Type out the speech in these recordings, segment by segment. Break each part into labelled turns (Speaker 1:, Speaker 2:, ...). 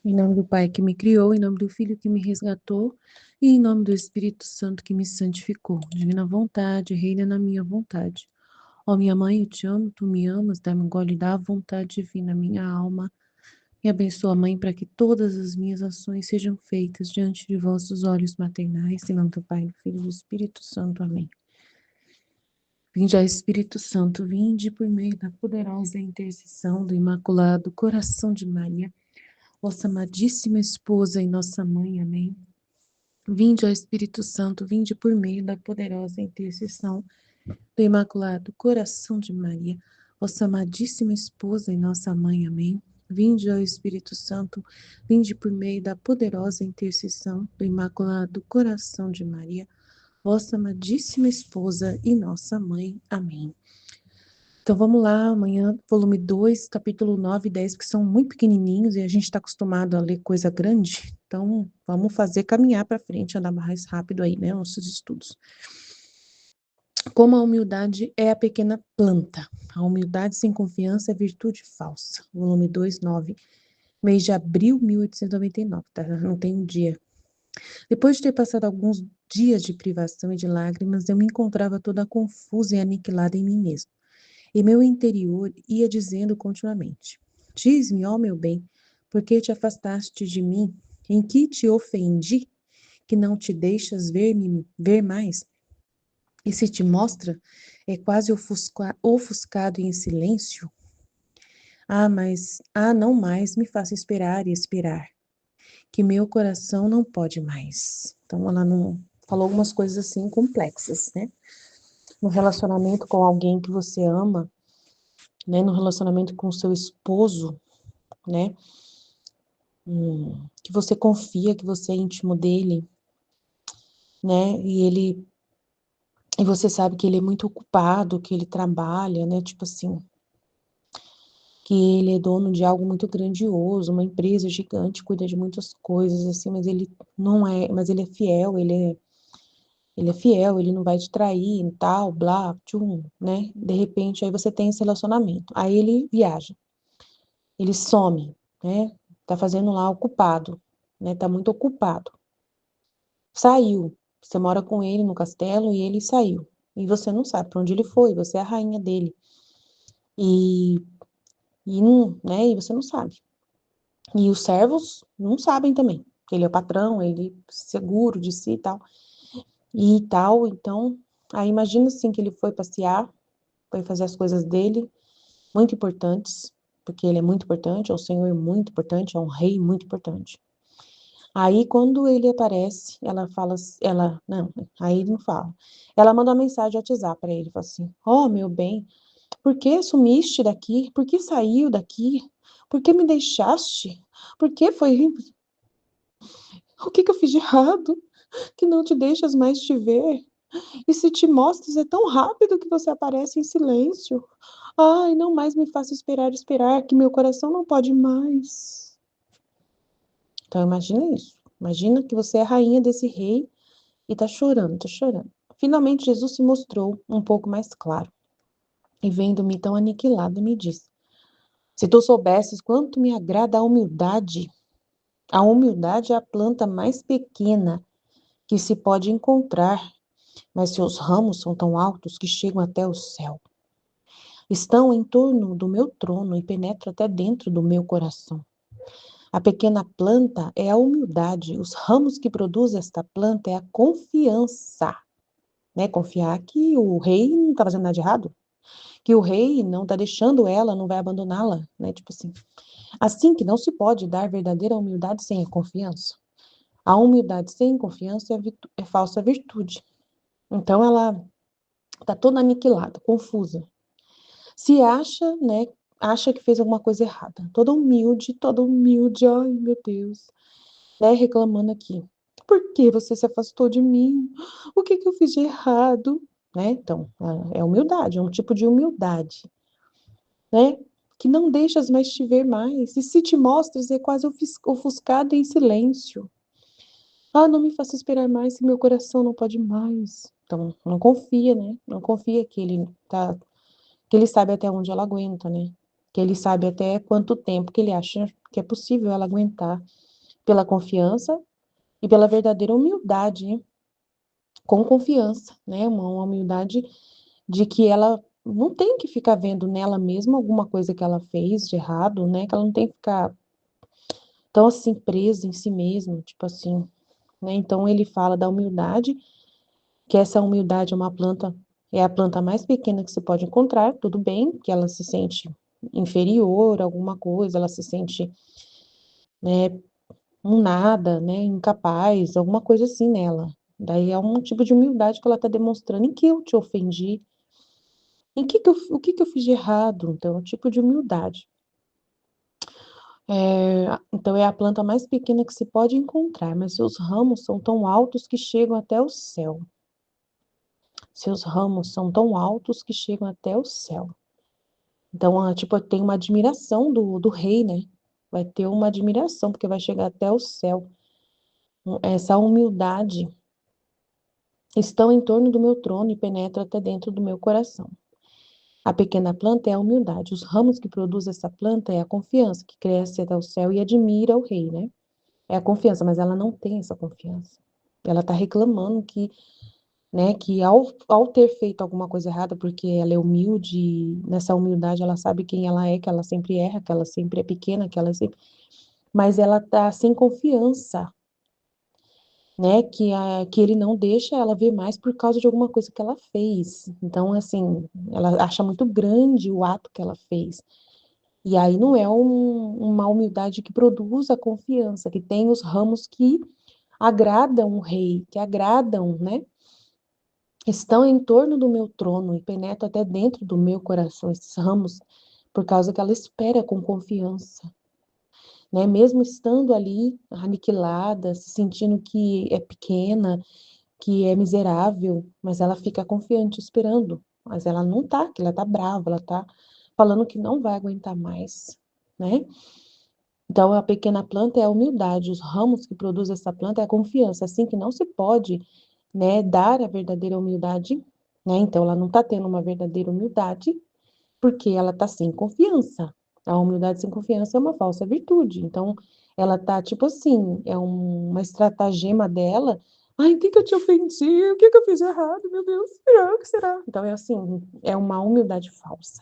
Speaker 1: Em nome do Pai que me criou, em nome do Filho que me resgatou, e em nome do Espírito Santo que me santificou. Divina vontade, reina na minha vontade. Ó minha mãe, eu te amo, tu me amas, dá-me um gole da vontade divina, minha alma. Me abençoa, Mãe, para que todas as minhas ações sejam feitas diante de vossos olhos maternais, em nome do Pai, do Filho e do Espírito Santo. Amém. Vinde, ó Espírito Santo, vinde por meio da poderosa intercessão do Imaculado Coração de Maria, vossa amadíssima esposa e nossa mãe. Amém. Vinde, ó Espírito Santo, vinde por meio da poderosa intercessão do Imaculado Coração de Maria, vossa amadíssima esposa e nossa mãe. Amém. Vinde, ó Espírito Santo, vinde por meio da poderosa intercessão do Imaculado Coração de Maria, vossa amadíssima esposa e nossa mãe. Amém. Então vamos lá, amanhã, volume 2, capítulo 9 e 10, que são muito pequenininhos e a gente está acostumado a ler coisa grande, então vamos fazer caminhar para frente, andar mais rápido aí, né, nossos estudos. Como a humildade é a pequena planta, a humildade sem confiança é virtude falsa. Volume 2, 9, mês de abril de 1899, tá? Não tem um dia. Depois de ter passado alguns dias de privação e de lágrimas, eu me encontrava toda confusa e aniquilada em mim mesma. E meu interior ia dizendo continuamente: diz-me, ó meu bem, por que te afastaste de mim? Em que te ofendi, que não te deixas ver mais? E se te mostra, é quase ofuscado e em silêncio? Não mais me faça esperar e esperar, que meu coração não pode mais. Então ela não falou algumas coisas assim complexas, né? No relacionamento com alguém que você ama, né? No relacionamento com seu esposo, né? Que você confia, que você é íntimo dele, né? E você sabe que ele é muito ocupado, que ele trabalha, né? Tipo assim, que ele é dono de algo muito grandioso, uma empresa gigante, cuida de muitas coisas, assim, mas ele não é, mas ele é fiel, ele é fiel, ele não vai te trair e tal, blá, tchum, né? De repente, aí você tem esse relacionamento. Aí ele viaja, ele some, né? Tá fazendo lá ocupado, né? Tá muito ocupado. Saiu. Você mora com ele no castelo e ele saiu. E você não sabe para onde ele foi, você é a rainha dele. E, não, né? E você não sabe. E os servos não sabem também. Ele é o patrão, ele é seguro de si e tal. E tal, então, aí imagina assim que ele foi passear, foi fazer as coisas dele, muito importantes, porque ele é muito importante, é um senhor muito importante, é um rei muito importante. Aí, quando ele aparece, ela fala, não, aí ele não fala. Ela manda uma mensagem no WhatsApp para ele, fala assim: ó, meu bem, por que sumiste daqui? Por que saiu daqui? Por que me deixaste? Por que foi? O que eu fiz de errado? Que não te deixas mais te ver? E se te mostras, é tão rápido que você aparece em silêncio. Ai, não mais me faça esperar, que meu coração não pode mais. Então, imagina isso. Imagina que você é a rainha desse rei e tá chorando, tá chorando. Finalmente, Jesus se mostrou um pouco mais claro. E vendo-me tão aniquilada, me disse: se tu soubesses quanto me agrada a humildade é a planta mais pequena que se pode encontrar, mas seus ramos são tão altos que chegam até o céu. Estão em torno do meu trono e penetram até dentro do meu coração. A pequena planta é a humildade. Os ramos que produz esta planta é a confiança, né? Confiar que o rei não está fazendo nada de errado, que o rei não está deixando ela, não vai abandoná-la, né? Tipo assim. Assim que não se pode dar verdadeira humildade sem a confiança. A humildade sem confiança é falsa virtude. Então ela está toda aniquilada, confusa. Se acha, né, acha que fez alguma coisa errada. Toda humilde, ai meu Deus, né, reclamando aqui. Por que você se afastou de mim? O que eu fiz de errado? Né? Então, é humildade, é um tipo de humildade, né? Que não deixas mais te ver mais. E se te mostras, é quase ofuscado em silêncio. Ah, não me faça esperar mais, que meu coração não pode mais. Então, não confia, né? Não confia que ele sabe até onde ela aguenta, né? Que ele sabe até quanto tempo que ele acha que é possível ela aguentar pela confiança e pela verdadeira humildade, né? Com confiança, né? Uma humildade de que ela não tem que ficar vendo nela mesma alguma coisa que ela fez de errado, né? Que ela não tem que ficar tão assim presa em si mesma, tipo assim, né? Então ele fala da humildade, que essa humildade é a planta mais pequena que se pode encontrar, tudo bem, que ela se sente inferior a alguma coisa, ela se sente, né, um nada, né, incapaz, alguma coisa assim nela. Daí é um tipo de humildade que ela está demonstrando em que eu te ofendi, o que que eu fiz de errado. Então, é um tipo de humildade. Então, é a planta mais pequena que se pode encontrar, mas seus ramos são tão altos que chegam até o céu. Seus ramos são tão altos que chegam até o céu. Então, tipo, tem uma admiração do rei, né? Vai ter uma admiração, porque vai chegar até o céu. Essa humildade estão em torno do meu trono e penetra até dentro do meu coração. A pequena planta é a humildade. Os ramos que produz essa planta é a confiança, que cresce até o céu e admira o rei, né? É a confiança, mas ela não tem essa confiança. Ela está reclamando que, né, que ao ter feito alguma coisa errada, porque ela é humilde, e nessa humildade ela sabe quem ela é, que ela sempre erra, que ela sempre é pequena, que ela sempre... Mas ela tá sem confiança, né, que ele não deixa ela ver mais por causa de alguma coisa que ela fez. Então, assim, ela acha muito grande o ato que ela fez. E aí não é uma humildade que produz a confiança, que tem os ramos que agradam o rei, que agradam, né? Estão em torno do meu trono e penetram até dentro do meu coração, esses ramos, por causa que ela espera com confiança, né? Mesmo estando ali aniquilada, se sentindo que é pequena, que é miserável, mas ela fica confiante esperando. Mas ela não tá, que ela tá brava, ela tá falando que não vai aguentar mais, né? Então, a pequena planta é a humildade, os ramos que produz essa planta é a confiança, assim que não se pode, né, dar a verdadeira humildade, né? Então, ela não está tendo uma verdadeira humildade porque ela está sem confiança. A humildade sem confiança é uma falsa virtude. Então, ela tá tipo assim, uma estratagema dela. Ai, o que que eu te ofendi? O que que eu fiz de errado? Meu Deus, será? O que será? Então, é assim, é uma humildade falsa,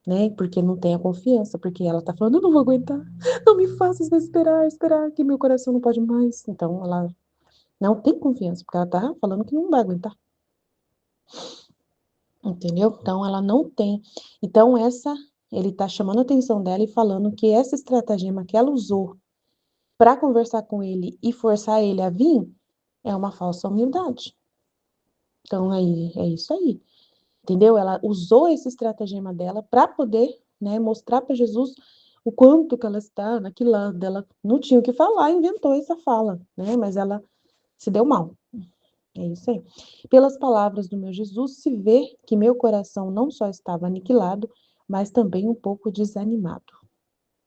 Speaker 1: né? Porque não tem a confiança, porque ela tá falando, eu não vou aguentar, não me faças esperar, que meu coração não pode mais. Então, ela não tem confiança, porque ela tá falando que não vai aguentar, entendeu? Então, ela não tem. Então, ele tá chamando a atenção dela e falando que essa estratagema que ela usou para conversar com ele e forçar ele a vir é uma falsa humildade. Então, aí, é isso aí. Entendeu? Ela usou esse estratagema dela para poder, né, mostrar para Jesus o quanto que ela está naquilo lá dela. Não tinha o que falar, inventou essa fala, né? Mas ela se deu mal. É isso aí. Pelas palavras do meu Jesus, se vê que meu coração não só estava aniquilado, mas também um pouco desanimado.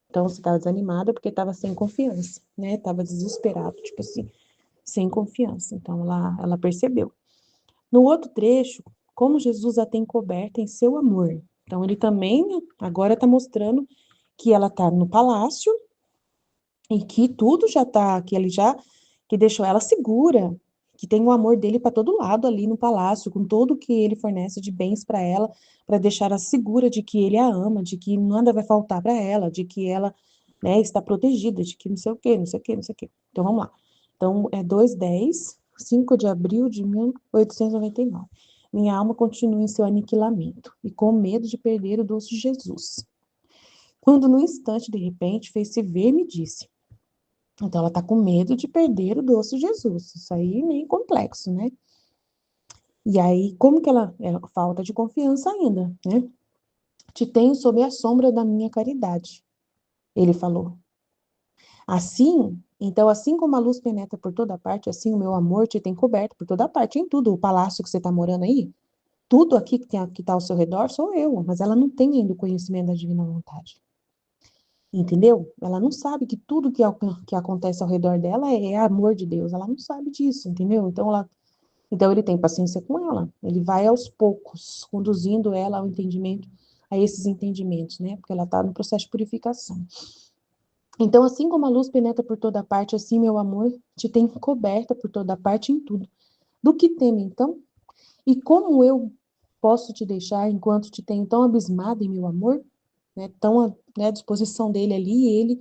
Speaker 1: Então, se estava desanimada porque estava sem confiança, né? Estava desesperado, tipo assim, sem confiança. Então, ela percebeu. No outro trecho, como Jesus a tem coberta em seu amor. Então, ele também agora está mostrando que ela está no palácio e que tudo já está, que ele já, que deixou ela segura, que tem o amor dele para todo lado ali no palácio, com tudo que ele fornece de bens para ela, para deixar ela segura de que ele a ama, de que nada vai faltar para ela, de que ela, né, está protegida, de que não sei o quê, não sei o quê, não sei o quê. Então, vamos lá. Então, é 2:10, 5 de abril de 1899. Minha alma continua em seu aniquilamento e com medo de perder o doce Jesus. Quando no instante, de repente, fez-se ver e me disse. Então, ela está com medo de perder o doce Jesus. Isso aí é meio complexo, né? E aí, como que ela... É falta de confiança ainda, né? Te tenho sob a sombra da minha caridade, ele falou. Assim, então, assim como a luz penetra por toda parte, assim o meu amor te tem coberto por toda parte, em tudo. O palácio que você está morando aí, tudo aqui que está ao seu redor sou eu, mas ela não tem ainda o conhecimento da divina vontade. Entendeu? Ela não sabe que tudo que acontece ao redor dela é amor de Deus. Ela não sabe disso, entendeu? Então ele tem paciência com ela. Ele vai aos poucos, conduzindo ela ao entendimento a esses entendimentos, né? Porque ela está no processo de purificação. Então, assim como a luz penetra por toda parte, assim meu amor te tem coberta por toda parte em tudo. Do que teme, então? E como eu posso te deixar enquanto te tenho tão abismado em meu amor? Né, tão à disposição dele ali, ele,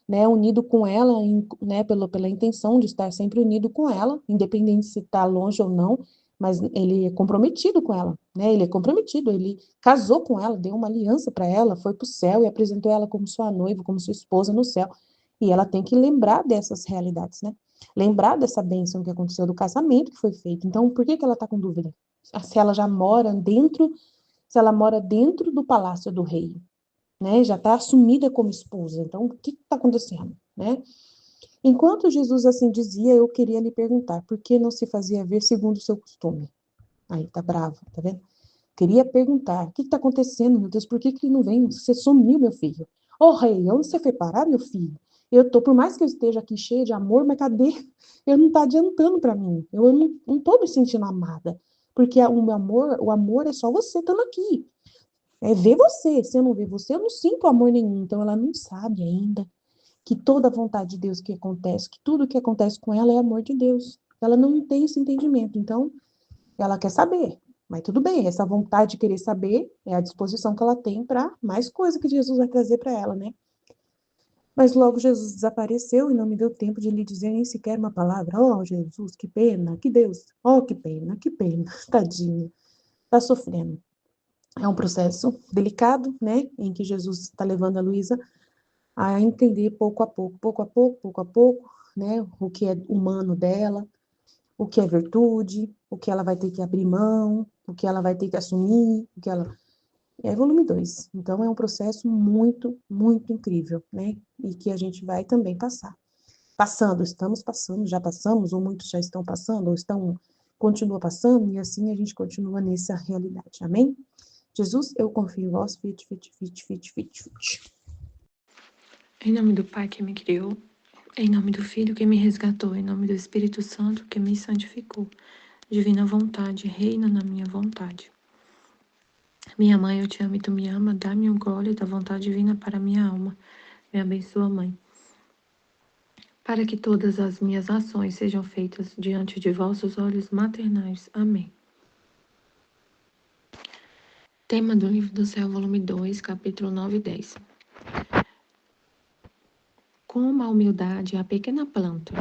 Speaker 1: né, unido com ela, né, pela intenção de estar sempre unido com ela, independente se está longe ou não, mas ele é comprometido com ela, né, ele é comprometido, ele casou com ela, deu uma aliança para ela, foi para o céu e apresentou ela como sua noiva, como sua esposa no céu, e ela tem que lembrar dessas realidades, né, lembrar dessa bênção que aconteceu, do casamento que foi feito. Então, por que ela está com dúvida? Se ela já mora dentro, se ela mora dentro do palácio do rei, né? Já está assumida como esposa. Então, o que está acontecendo, né? Enquanto Jesus assim dizia, eu queria lhe perguntar, por que não se fazia ver segundo o seu costume? Aí, tá bravo, tá vendo? Queria perguntar, o que está acontecendo, meu Deus, por que ele não vem? Você sumiu, meu filho. Ô, rei, onde você foi parar, meu filho? Eu tô, por mais que eu esteja aqui cheia de amor, mas cadê? Eu não tá adiantando para mim. Eu não tô me sentindo amada. Porque o amor é só você estando aqui. É ver você. Se eu não ver você, eu não sinto amor nenhum. Então ela não sabe ainda que toda a vontade de Deus que acontece, que tudo que acontece com ela é amor de Deus. Ela não tem esse entendimento. Então, ela quer saber. Mas tudo bem, essa vontade de querer saber é a disposição que ela tem para mais coisa que Jesus vai trazer para ela, né? Mas logo Jesus desapareceu e não me deu tempo de lhe dizer nem sequer uma palavra. Oh, Jesus, que pena, que Deus. Oh, que pena, que pena. Tadinha. Tá sofrendo. É um processo delicado, né, em que Jesus está levando a Luísa a entender pouco a pouco, né, o que é humano dela, o que é virtude, o que ela vai ter que abrir mão, o que ela vai ter que assumir, o que ela... É volume 2. Então, é um processo muito, muito incrível, né, e que a gente vai também passar. Passando, estamos passando, já passamos, ou muitos já estão passando, ou continua passando, e assim a gente continua nessa realidade. Amém? Jesus, eu confio em vós, fit.
Speaker 2: Em nome do Pai que me criou, em nome do Filho que me resgatou, em nome do Espírito Santo que me santificou. Divina vontade, reina na minha vontade. Minha mãe, eu te amo e tu me ama, dá-me um gole da vontade divina para minha alma. Me abençoa, Mãe, para que todas as minhas ações sejam feitas diante de vossos olhos maternais. Amém. Tema do Livro do Céu, volume 2, capítulo 9 e 10. Como a humildade é a pequena planta.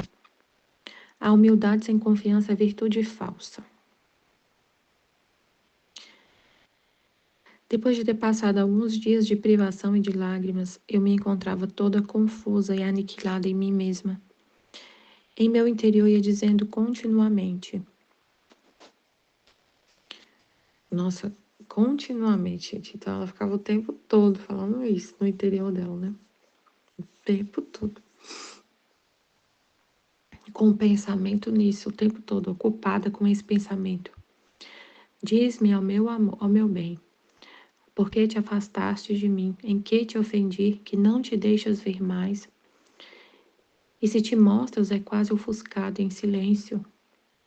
Speaker 2: A humildade sem confiança é virtude falsa. Depois de ter passado alguns dias de privação e de lágrimas, eu me encontrava toda confusa e aniquilada em mim mesma. Em meu interior ia dizendo continuamente. Nossa, continuamente, gente. Então ela ficava o tempo todo falando isso no interior dela, né? O tempo todo. Com o pensamento nisso, o tempo todo, ocupada com esse pensamento. Diz-me ao meu amor, ao meu bem, por que te afastaste de mim? Em que te ofendi, que não te deixas ver mais? E se te mostras, é quase ofuscado em silêncio.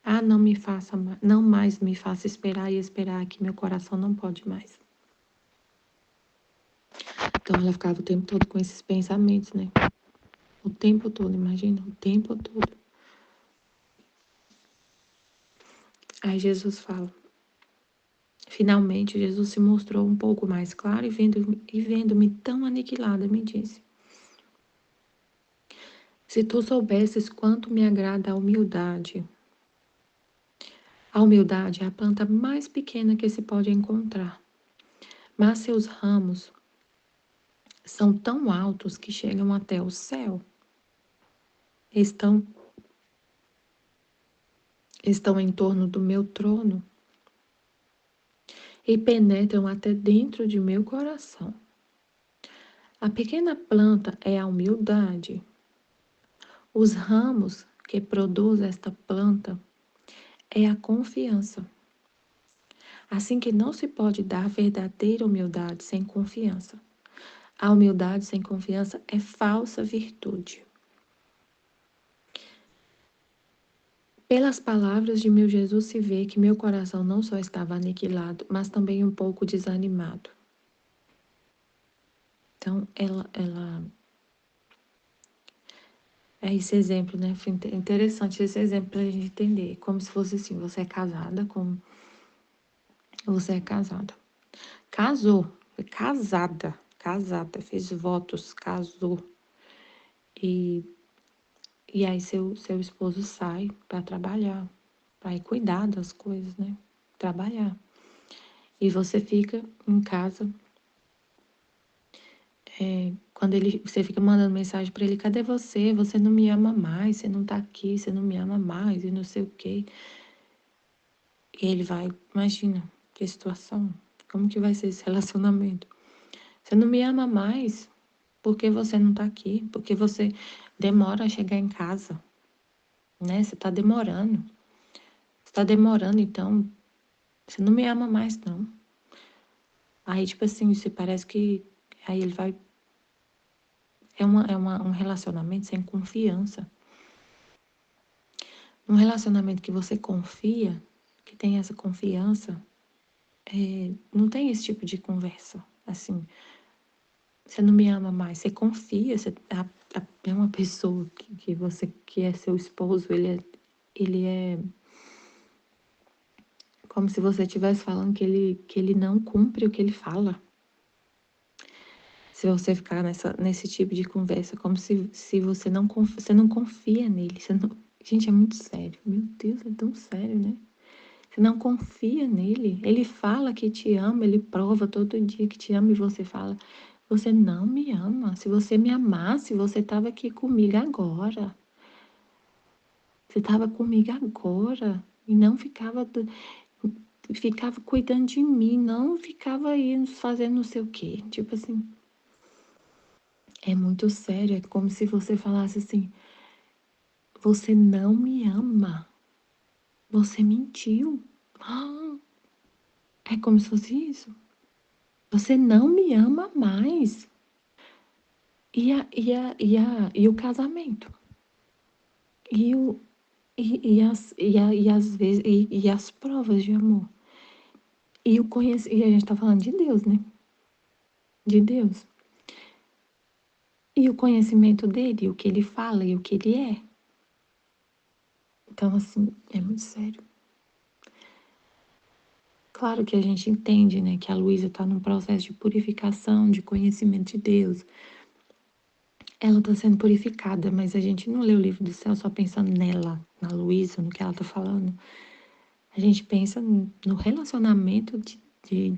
Speaker 2: Ah, não mais me faça esperar e esperar, que meu coração não pode mais. Então ela ficava o tempo todo com esses pensamentos, né? O tempo todo, imagina, o tempo todo. Aí Jesus fala. Finalmente, Jesus se mostrou um pouco mais claro e vendo-me tão aniquilada, me disse: se tu soubesses quanto me agrada a humildade é a planta mais pequena que se pode encontrar, mas seus ramos são tão altos que chegam até o céu. Estão em torno do meu trono e penetram até dentro de meu coração. A pequena planta é a humildade. Os ramos que produz esta planta é a confiança. Assim que não se pode dar verdadeira humildade sem confiança. A humildade sem confiança é falsa virtude. Pelas palavras de meu Jesus se vê que meu coração não só estava aniquilado, mas também um pouco desanimado. Então, ela é esse exemplo, né? Foi interessante esse exemplo para a gente entender. Como se fosse assim, você é casada com... Você é casada. Casou, foi casada, fez votos, casou. E aí seu esposo sai para trabalhar, para ir cuidar das coisas, né? Trabalhar. E você fica em casa, quando você fica mandando mensagem para ele, cadê você? Você não me ama mais, você não tá aqui, você não me ama mais, e não sei o quê. E ele vai, imagina, que situação, como que vai ser esse relacionamento? Você não me ama mais porque você não tá aqui, porque você demora a chegar em casa, né? Você tá demorando. Você tá demorando, então você não me ama mais, não. Aí, tipo assim, você parece que... Aí ele vai... um relacionamento sem confiança. Um relacionamento que você confia, que tem essa confiança, não tem esse tipo de conversa. Assim, você não me ama mais, você confia, é uma pessoa que você, que é seu esposo, ele é como se você estivesse falando que ele não cumpre o que ele fala. Se você ficar nesse tipo de conversa, como se você não confia nele. Gente, é muito sério. Meu Deus, é tão sério, né? Você não confia nele. Ele fala que te ama, ele prova todo dia que te ama e você fala, você não me ama. Se você me amasse, você estava aqui comigo agora. Você estava comigo agora e não ficava cuidando de mim, não ficava aí fazendo não sei o quê. Tipo assim, é muito sério, é como se você falasse assim, você não me ama, você mentiu. Ah, é como se fosse isso. Você não me ama mais. E o casamento? E, o, e as vezes, e as provas de amor? E a gente tá falando de Deus, né? De Deus. E o conhecimento dele, o que ele fala e o que ele é. Então, assim, é muito sério. Claro que a gente entende, né, que a Luísa está num processo de purificação, de conhecimento de Deus. Ela está sendo purificada, mas a gente não lê o livro do céu só pensando nela, na Luísa, no que ela está falando. A gente pensa no relacionamento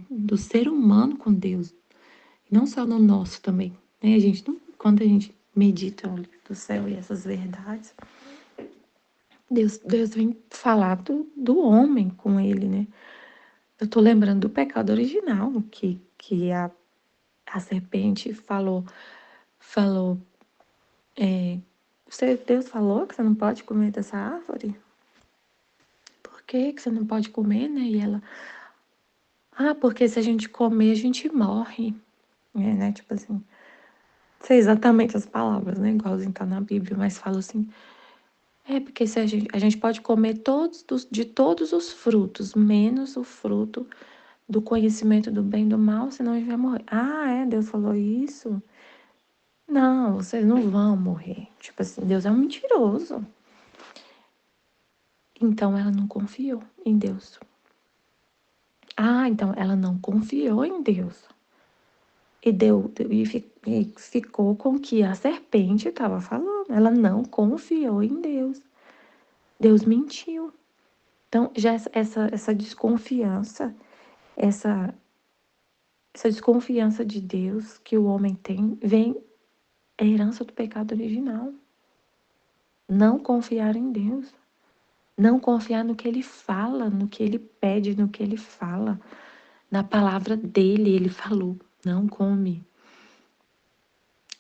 Speaker 2: do ser humano com Deus, não só no nosso também. Né? Quando a gente medita o livro do céu e essas verdades, Deus vem falar do homem com ele, né? Eu tô lembrando do pecado original, que a serpente falou, Deus falou que você não pode comer dessa árvore? Por que você não pode comer, né? E ela, porque se a gente comer, a gente morre. Né? Tipo assim, não sei exatamente as palavras, né? Igualzinho tá na Bíblia, mas fala assim, porque se a gente pode comer de todos os frutos, menos o fruto do conhecimento do bem e do mal, senão a gente vai morrer. Deus falou isso? Não, vocês não vão morrer. Tipo assim, Deus é um mentiroso. Então ela não confiou em Deus. Então ela não confiou em Deus. E ficou com o que a serpente estava falando. Ela não confiou em Deus. Deus mentiu. Então, já essa desconfiança, essa desconfiança de Deus que o homem tem, vem a herança do pecado original. Não confiar em Deus. Não confiar no que ele fala, no que ele pede, no que ele fala. Na palavra dele, ele falou, não come.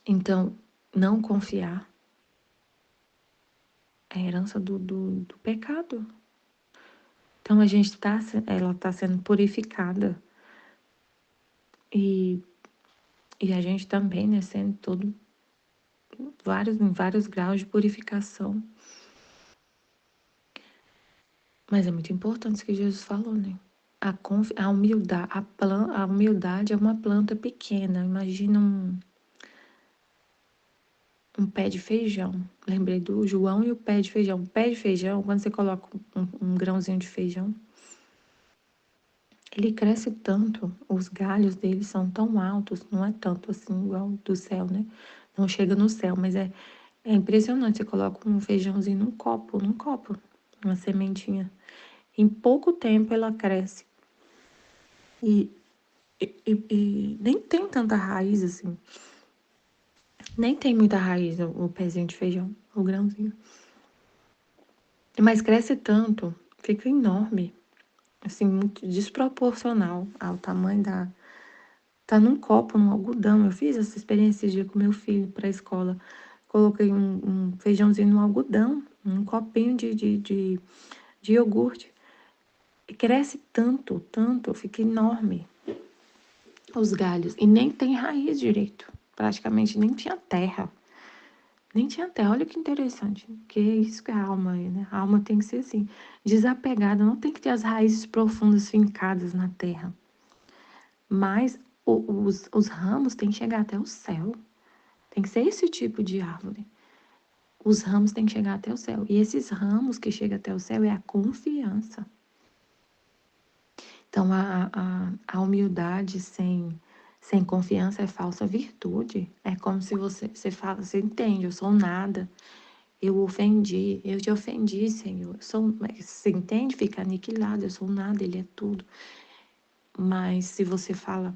Speaker 2: Então, não confiar é a herança do pecado. Então, ela está sendo purificada. E a gente também, né, sendo em vários graus de purificação. Mas é muito importante isso que Jesus falou, né? A humildade é uma planta pequena. Imagina um pé de feijão. Lembrei do João e o pé de feijão. O pé de feijão, quando você coloca um grãozinho de feijão, ele cresce tanto, os galhos dele são tão altos, não é tanto assim igual do céu, né? Não chega no céu, mas é impressionante. Você coloca um feijãozinho num copo, uma sementinha. Em pouco tempo ela cresce. E nem tem tanta raiz assim. Nem tem muita raiz o pezinho de feijão, o grãozinho. Mas cresce tanto, fica enorme. Assim, muito desproporcional ao tamanho da. Tá num copo, num algodão. Eu fiz essa experiência esse dia com meu filho para a escola. Coloquei um feijãozinho no algodão, um copinho de iogurte. E cresce tanto, tanto, fica enorme os galhos. E nem tem raiz direito. Praticamente nem tinha terra. Nem tinha terra. Olha que interessante. Que é isso que é a alma aí, né? A alma tem que ser assim, desapegada. Não tem que ter as raízes profundas fincadas na terra. Mas os ramos têm que chegar até o céu. Tem que ser esse tipo de árvore. Os ramos têm que chegar até o céu. E esses ramos que chegam até o céu é a confiança. Então, a humildade sem confiança é falsa virtude. É como se você fala, você entende, eu sou nada, eu ofendi, eu te ofendi, Senhor. Você entende? Fica aniquilado, eu sou nada, Ele é tudo. Mas se você fala,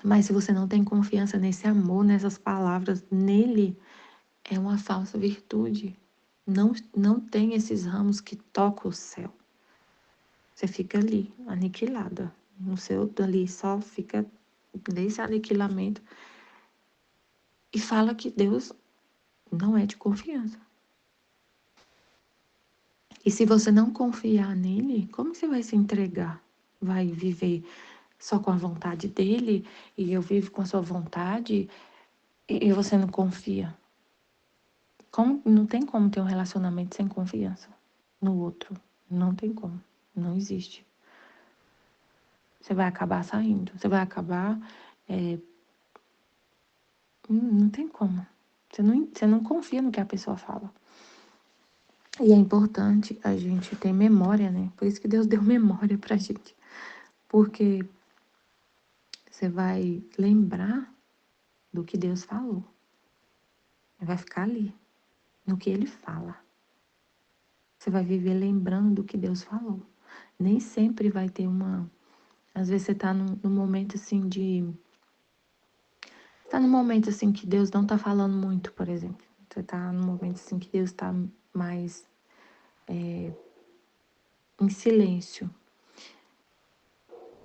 Speaker 2: mas se você não tem confiança nesse amor, nessas palavras, nele, é uma falsa virtude. Não tem esses ramos que tocam o céu. Você fica ali, aniquilada. No seu ali só fica desse aniquilamento e fala que Deus não é de confiança. E se você não confiar nele, como você vai se entregar? Vai viver só com a vontade dele e eu vivo com a sua vontade e você não confia? Não tem como ter um relacionamento sem confiança no outro. Não tem como. Não existe. Você vai acabar saindo. Você vai acabar. Não tem como. Você não confia no que a pessoa fala. E é importante a gente ter memória, né? Por isso que Deus deu memória pra gente. Porque você vai lembrar do que Deus falou. Vai ficar ali, no que Ele fala. Você vai viver lembrando do que Deus falou. Nem sempre vai ter uma. Às vezes você tá num momento assim de. Tá num momento assim que Deus não tá falando muito, por exemplo. Você tá num momento assim que Deus tá mais em silêncio.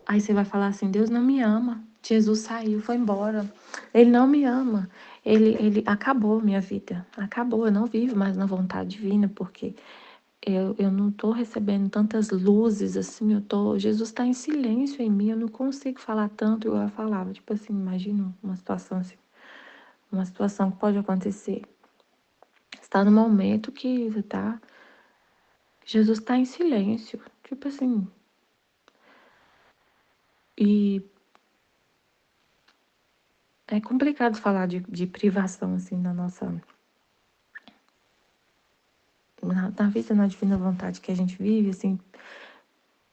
Speaker 2: Aí você vai falar assim, Deus não me ama. Jesus saiu, foi embora. Ele não me ama. Ele acabou minha vida. Acabou, eu não vivo mais na vontade divina, porque eu não estou recebendo tantas luzes assim, Jesus está em silêncio em mim, eu não consigo falar tanto igual eu falava. Tipo assim, imagina uma situação assim, uma situação que pode acontecer. Você está no momento que Jesus está em silêncio. Tipo assim, e é complicado falar de privação, assim, na vida, na divina vontade que a gente vive, assim,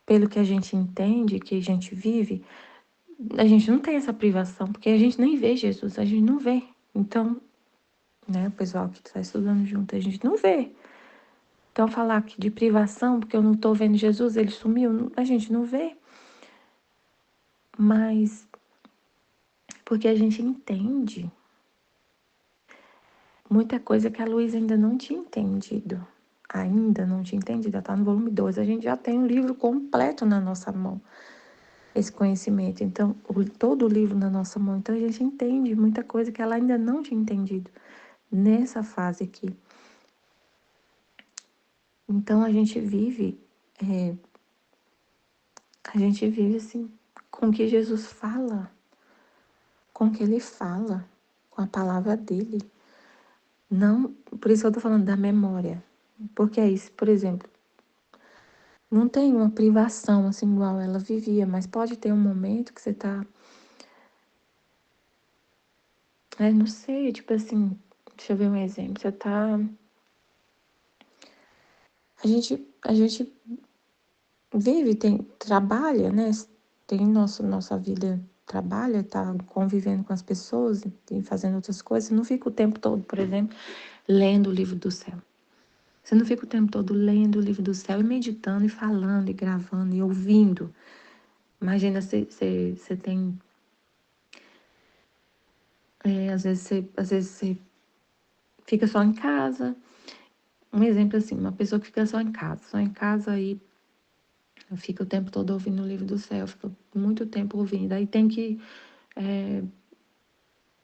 Speaker 2: pelo que a gente entende, que a gente vive, a gente não tem essa privação, porque a gente nem vê Jesus, a gente não vê. Então, né, o pessoal que está estudando junto, a gente não vê. Então, falar de privação, porque eu não estou vendo Jesus, ele sumiu, a gente não vê. Mas, porque a gente entende muita coisa que a Luísa ainda não tinha entendido. Ainda não tinha entendido, está no volume 2. A gente já tem um livro completo na nossa mão, esse conhecimento. Então, todo o livro na nossa mão. Então, a gente entende muita coisa que ela ainda não tinha entendido nessa fase aqui. Então, a gente vive assim, com o que Jesus fala, com o que ele fala, com a palavra dele. Não, por isso que eu tô falando da memória. Porque é isso, por exemplo, não tem uma privação assim igual ela vivia, mas pode ter um momento que você tá, não sei, tipo assim, Deixa eu ver um exemplo. Você tá... A gente vive, trabalha, né? Tem nossa vida, trabalha, tá convivendo com as pessoas, tem fazendo outras coisas. Você não fica o tempo todo, por exemplo, lendo o livro do céu. Você não fica o tempo todo lendo o livro do céu e meditando e falando e gravando e ouvindo. Imagina, você tem... às vezes você fica só em casa. Um exemplo assim, uma pessoa que fica só em casa e fica o tempo todo ouvindo o livro do céu, fica muito tempo ouvindo. Aí tem que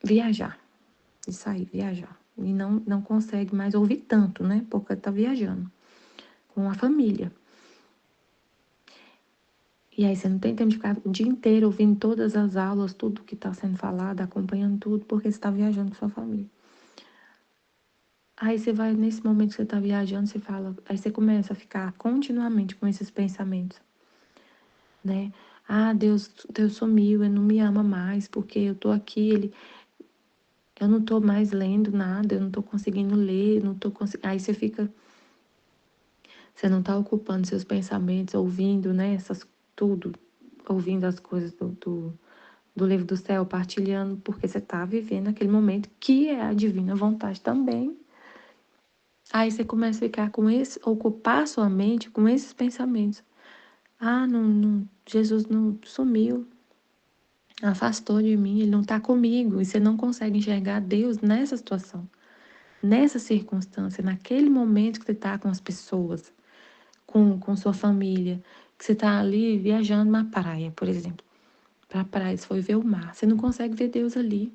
Speaker 2: viajar, e sair, viajar. E não consegue mais ouvir tanto, né? Porque tá viajando com a família. E aí você não tem tempo de ficar o dia inteiro ouvindo todas as aulas, tudo que está sendo falado, acompanhando tudo, porque você está viajando com sua família. Aí você vai, nesse momento que você está viajando, você fala, aí você começa a ficar continuamente com esses pensamentos, né? Ah, Deus sumiu, ele não me ama mais, porque eu tô aqui, eu não tô mais lendo nada, eu não tô conseguindo ler, não tô conseguindo. Aí você não tá ocupando seus pensamentos, ouvindo, né, tudo, ouvindo as coisas do livro do céu, partilhando, porque você tá vivendo aquele momento que é a divina vontade também. Aí você começa a ficar ocupar sua mente com esses pensamentos. Ah, Jesus não sumiu, afastou de mim, ele não está comigo. E você não consegue enxergar Deus nessa situação, nessa circunstância, naquele momento que você está com as pessoas, com sua família, que você está ali viajando na praia, por exemplo. Para a praia, você foi ver o mar. Você não consegue ver Deus ali.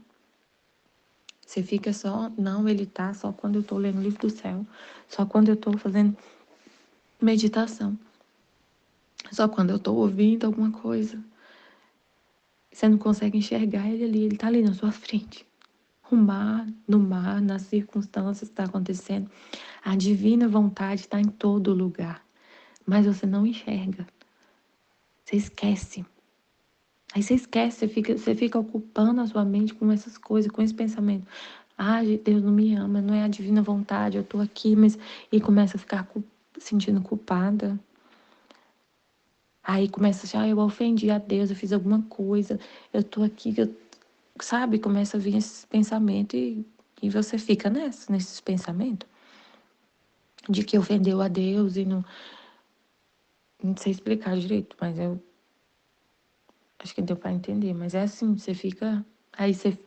Speaker 2: Você fica só, não, ele tá só quando eu estou lendo o livro do céu, só quando eu estou fazendo meditação, só quando eu estou ouvindo alguma coisa. Você não consegue enxergar ele ali, ele está ali na sua frente. O mar, no mar, nas circunstâncias que está acontecendo. A divina vontade está em todo lugar, mas você não enxerga. Você esquece. Aí você esquece, você fica ocupando a sua mente com essas coisas, com esse pensamento. Ah, Deus não me ama, não é a divina vontade, eu tô aqui, mas... E começa a ficar sentindo culpada. Aí começa a achar, eu ofendi a Deus, eu fiz alguma coisa, eu tô aqui, sabe? Começa a vir esse pensamento e você fica nesses pensamentos de que ofendeu a Deus e não sei explicar direito, mas eu acho que deu para entender. Mas é assim, você fica, aí você,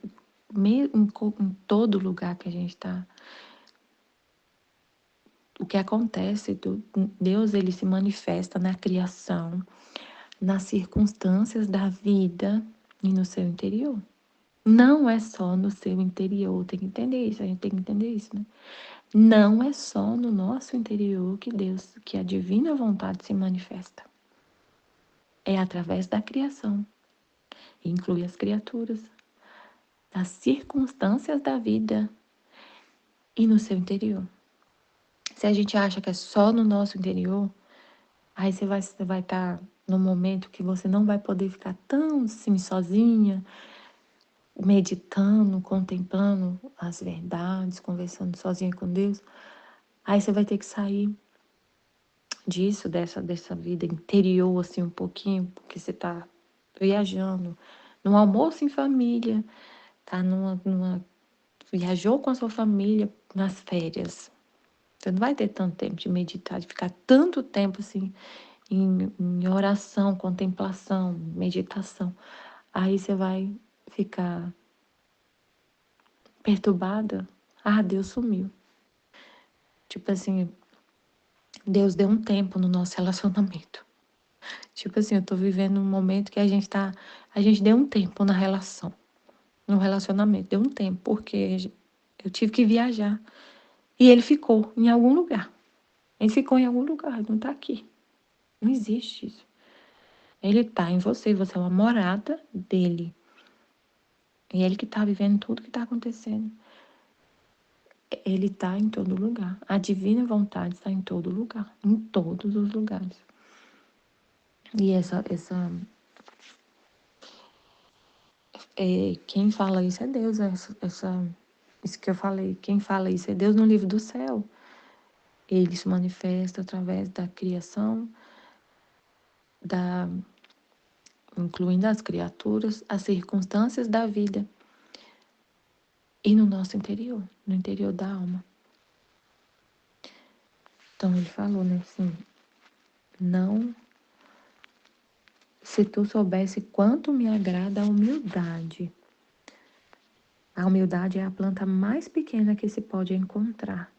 Speaker 2: em todo lugar que a gente está, o que acontece, Deus ele se manifesta na criação, nas circunstâncias da vida e no seu interior. Não é só no seu interior, tem que entender isso, a gente tem que entender isso, né? Não é só no nosso interior que a divina vontade se manifesta. É através da criação, inclui as criaturas, das circunstâncias da vida e no seu interior. Se a gente acha que é só no nosso interior, aí você vai estar num momento que você não vai poder ficar tão assim sozinha, meditando, contemplando as verdades, conversando sozinha com Deus. Aí você vai ter que sair disso, dessa vida interior, assim, um pouquinho, porque você tá viajando, num almoço em família, tá viajou com a sua família nas férias. Você não vai ter tanto tempo de meditar, de ficar tanto tempo, assim, em oração, contemplação, meditação. Aí você vai ficar perturbada. Ah, Deus sumiu. Tipo assim, Deus deu um tempo no nosso relacionamento. Tipo assim, eu tô vivendo um momento que a gente deu um tempo na relação, no relacionamento, deu um tempo, porque eu tive que viajar. E ele ficou em algum lugar. Ele ficou em algum lugar, não tá aqui. Não existe isso. Ele tá em você é uma morada dele. E ele que tá vivendo tudo que tá acontecendo. Ele tá em todo lugar. A divina vontade está em todo lugar, em todos os lugares. E quem fala isso é Deus, essa Isso que eu falei, quem fala isso é Deus no livro do céu. Ele se manifesta através da criação, incluindo as criaturas, as circunstâncias da vida e no nosso interior, no interior da alma. Então ele falou, né, assim, não, se tu soubesse quanto me agrada a humildade. A humildade é a planta mais pequena que se pode encontrar,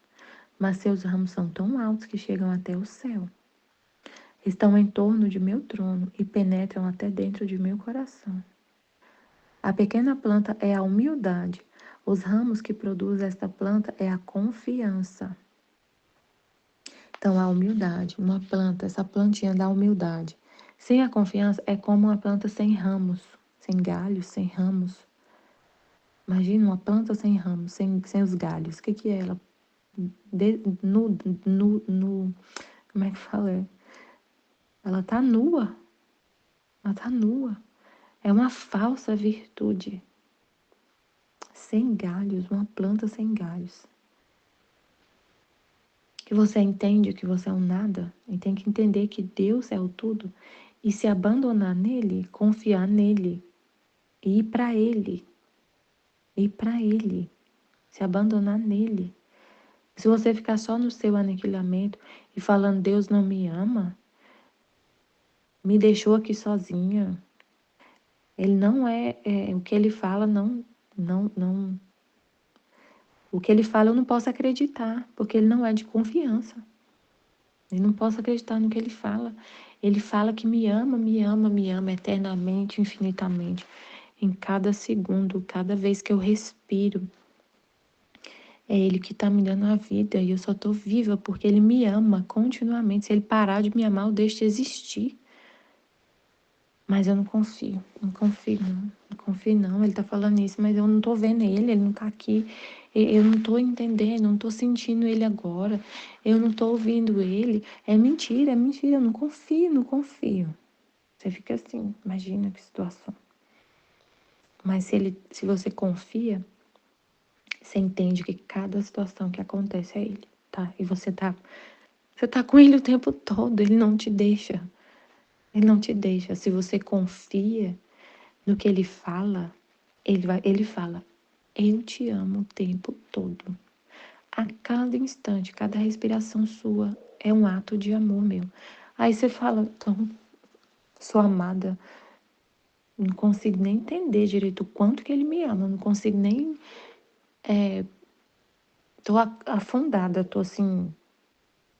Speaker 2: mas seus ramos são tão altos que chegam até o céu. Estão em torno de meu trono e penetram até dentro de meu coração. A pequena planta é a humildade. Os ramos que produz esta planta é a confiança. Então, a humildade, uma planta, essa plantinha da humildade. Sem a confiança, é como uma planta sem ramos, sem galhos, sem ramos. Imagina uma planta sem ramos, sem os galhos. O que é ela? Como é que fala? Ela tá nua. Ela tá nua. É uma falsa virtude. Sem galhos, uma planta sem galhos. Que você entende que você é um nada e tem que entender que Deus é o tudo e se abandonar nele, confiar nele e ir para ele. Ir para ele. Se abandonar nele. Se você ficar só no seu aniquilamento e falando Deus não me ama, me deixou aqui sozinha. Ele não o que ele fala não. O que ele fala eu não posso acreditar, porque ele não é de confiança. Eu não posso acreditar no que ele fala. Ele fala que me ama, me ama, me ama eternamente, infinitamente. Em cada segundo, cada vez que eu respiro. É ele que está me dando a vida e eu só estou viva porque ele me ama continuamente. Se ele parar de me amar, eu deixo de existir. Mas eu não confio, não confio não, não confio não. Ele tá falando isso, mas eu não tô vendo ele não tá aqui. Eu não tô entendendo, não tô sentindo ele agora. Eu não tô ouvindo ele. É mentira, eu não confio, não confio. Você fica assim, imagina que situação. Mas se você confia, você entende que cada situação que acontece é ele, tá? E você tá com ele o tempo todo, ele não te deixa. Ele não te deixa. Se você confia no que ele fala, ele fala, eu te amo o tempo todo. A cada instante, cada respiração sua é um ato de amor meu. Aí você fala, então, sou amada, não consigo nem entender direito o quanto que ele me ama, não consigo nem. Tô afundada, tô assim,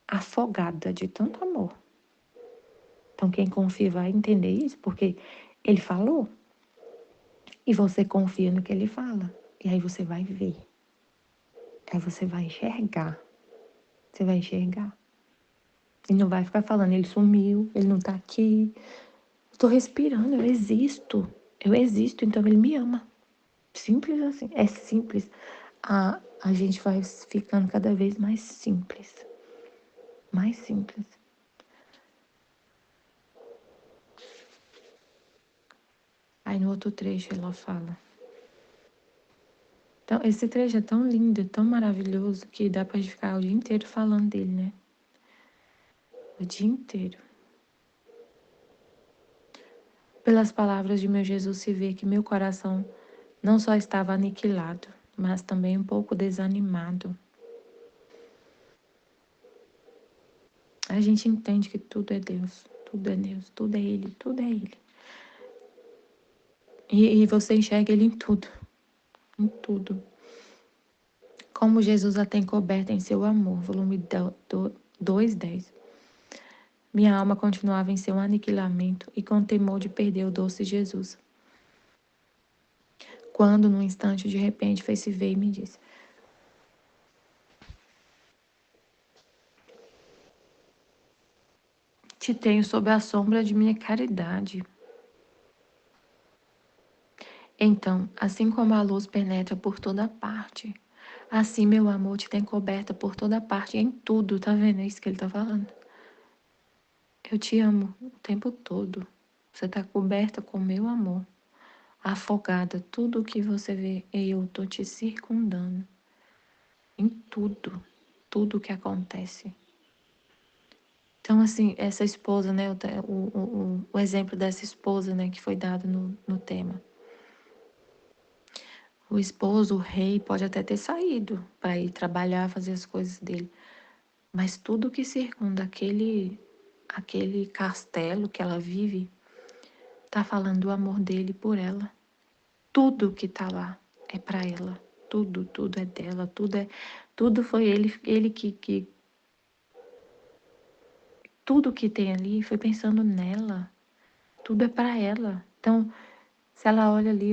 Speaker 2: afogada de tanto amor. Então, quem confia vai entender isso, porque ele falou. E você confia no que ele fala. E aí você vai ver. Aí você vai enxergar. Você vai enxergar. E não vai ficar falando, ele sumiu, ele não tá aqui. Estou respirando, eu existo. Eu existo, então ele me ama. Simples assim. É simples. A gente vai ficando cada vez mais simples. Mais simples. Aí no outro trecho ela fala. Então, esse trecho é tão lindo, tão maravilhoso, que dá pra gente ficar o dia inteiro falando dele, né? O dia inteiro. Pelas palavras de meu Jesus se vê que meu coração não só estava aniquilado, mas também um pouco desanimado. A gente entende que tudo é Deus, tudo é Deus, tudo é Ele, tudo é Ele. E você enxerga Ele em tudo, em tudo. Como Jesus a tem coberta em seu amor, volume 2:10. Minha alma continuava em seu aniquilamento e com temor de perder o doce Jesus. Quando, num instante, de repente, fez-se ver e me disse: te tenho sob a sombra de minha caridade. Então, assim como a luz penetra por toda parte, assim meu amor te tem coberta por toda parte, em tudo, tá vendo? É isso que ele tá falando. Eu te amo o tempo todo. Você tá coberta com meu amor. afogada. Tudo que você vê, eu tô te circundando em tudo, tudo que acontece. Então, assim, essa esposa, né, o exemplo dessa esposa, né, que foi dado no tema. O esposo, o rei, pode até ter saído para ir trabalhar, fazer as coisas dele, mas tudo que circunda aquele castelo que ela vive, tá falando do amor dele por ela. Tudo que tá lá é para ela. Tudo é dela, tudo foi ele que tudo que tem ali foi pensando nela. Tudo é para ela. Então, se ela olha ali,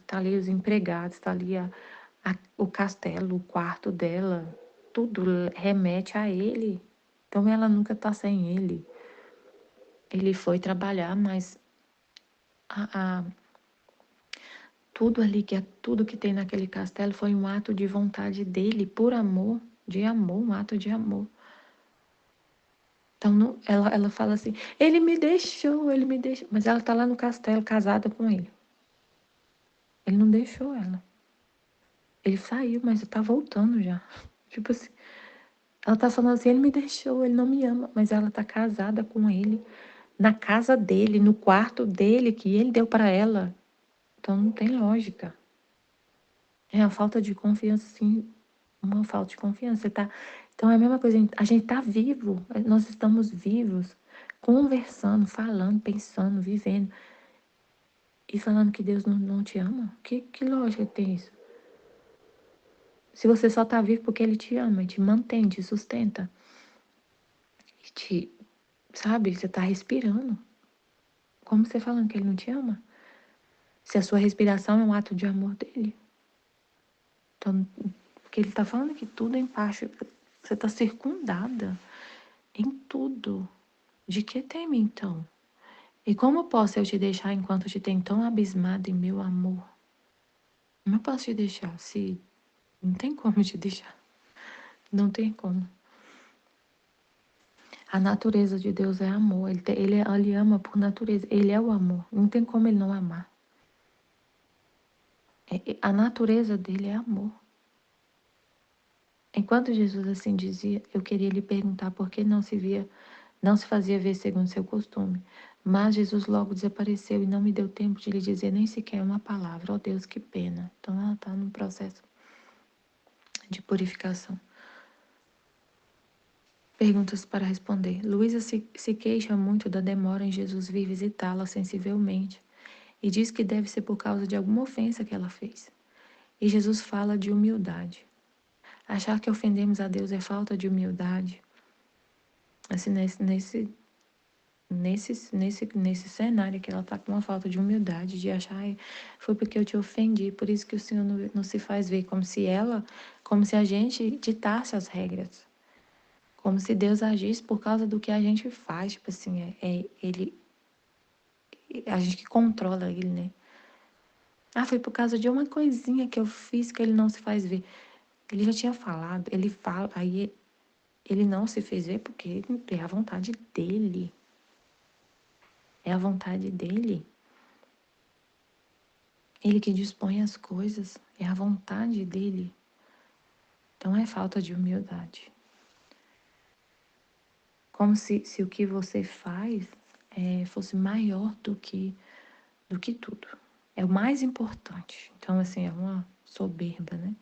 Speaker 2: tá ali os empregados, tá ali o castelo, o quarto dela, tudo remete a ele. Então, ela nunca tá sem ele. Ele foi trabalhar, mas a, tudo que tem naquele castelo foi um ato de vontade dele, por amor, de amor, um ato de amor. Então, ela fala assim, ele me deixou, mas ela tá lá no castelo, casada com ele. Ele não deixou ela. Ele saiu, mas tá voltando já. Tipo assim, ela tá falando assim, ele me deixou, ele não me ama, mas ela tá casada com ele, na casa dele, no quarto dele, que ele deu para ela. Então, não tem lógica. É a falta de confiança, sim, uma falta de confiança. Então é a mesma coisa, a gente está vivo, nós estamos vivos, conversando, falando, pensando, vivendo, e falando que Deus não te ama. Que lógica tem isso? Se você só está vivo porque Ele te ama, te mantém, te sustenta, sabe, você está respirando. Como você falando que Ele não te ama? Se a sua respiração é um ato de amor dele. Então, porque Ele está falando que tudo é embaixo, você está circundada em tudo. De que teme, então? E como posso eu te deixar enquanto te tenho tão abismado em meu amor? Como eu posso te deixar se não tem como te deixar? Não tem como. A natureza de Deus é amor. Ele ama por natureza. Ele é o amor. Não tem como ele não amar. A natureza dele é amor. Enquanto Jesus assim dizia, eu queria lhe perguntar por que não se fazia ver segundo seu costume. Mas Jesus logo desapareceu e não me deu tempo de lhe dizer nem sequer uma palavra. Oh Deus, que pena. Então ela está num processo de purificação. Perguntas para responder. Luísa se queixa muito da demora em Jesus vir visitá-la sensivelmente e diz que deve ser por causa de alguma ofensa que ela fez. E Jesus fala de humildade. Achar que ofendemos a Deus é falta de humildade. Assim, nesse cenário que ela está com uma falta de humildade, de achar, foi porque eu te ofendi, por isso que o Senhor não se faz ver, como se a gente ditasse as regras. Como se Deus agisse por causa do que a gente faz. Tipo assim, a gente que controla ele, né? Ah, foi por causa de uma coisinha que eu fiz que ele não se faz ver. Ele já tinha falado, ele fala, aí ele não se fez ver porque é a vontade dele. É a vontade dele. Ele que dispõe as coisas, é a vontade dele. Então é falta de humildade. Como se o que você faz fosse maior do que tudo. É o mais importante. Então, assim, é uma soberba, né?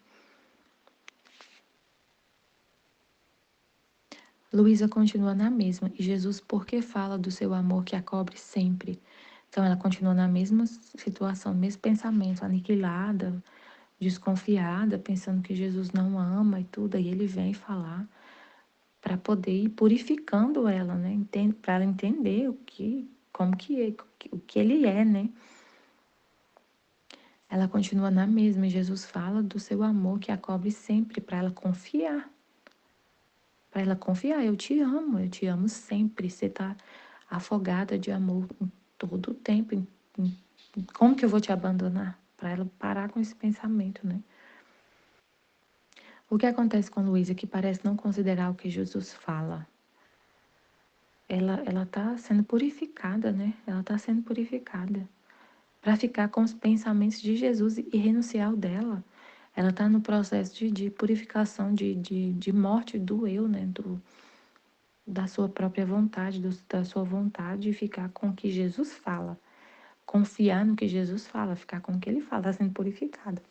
Speaker 2: Luísa continua na mesma. E Jesus, por que fala do seu amor que a cobre sempre? Então, ela continua na mesma situação, mesmo pensamento, aniquilada, desconfiada, pensando que Jesus não ama e tudo. Aí ele vem falar para poder ir purificando ela, né? Para ela entender como que é, o que ele é, né? Ela continua na mesma e Jesus fala do seu amor que a cobre sempre, para ela confiar. Para ela confiar, eu te amo sempre. Você está afogada de amor em todo o tempo. Como que eu vou te abandonar? Para ela parar com esse pensamento, né? O que acontece com Luísa, que parece não considerar o que Jesus fala? Ela está sendo purificada, né? Ela está sendo purificada. para ficar com os pensamentos de Jesus e renunciar ao dela. Ela está no processo de purificação, de morte do eu, né? Da sua própria vontade, da sua vontade, e ficar com o que Jesus fala. Confiar no que Jesus fala, ficar com o que ele fala, está sendo purificada.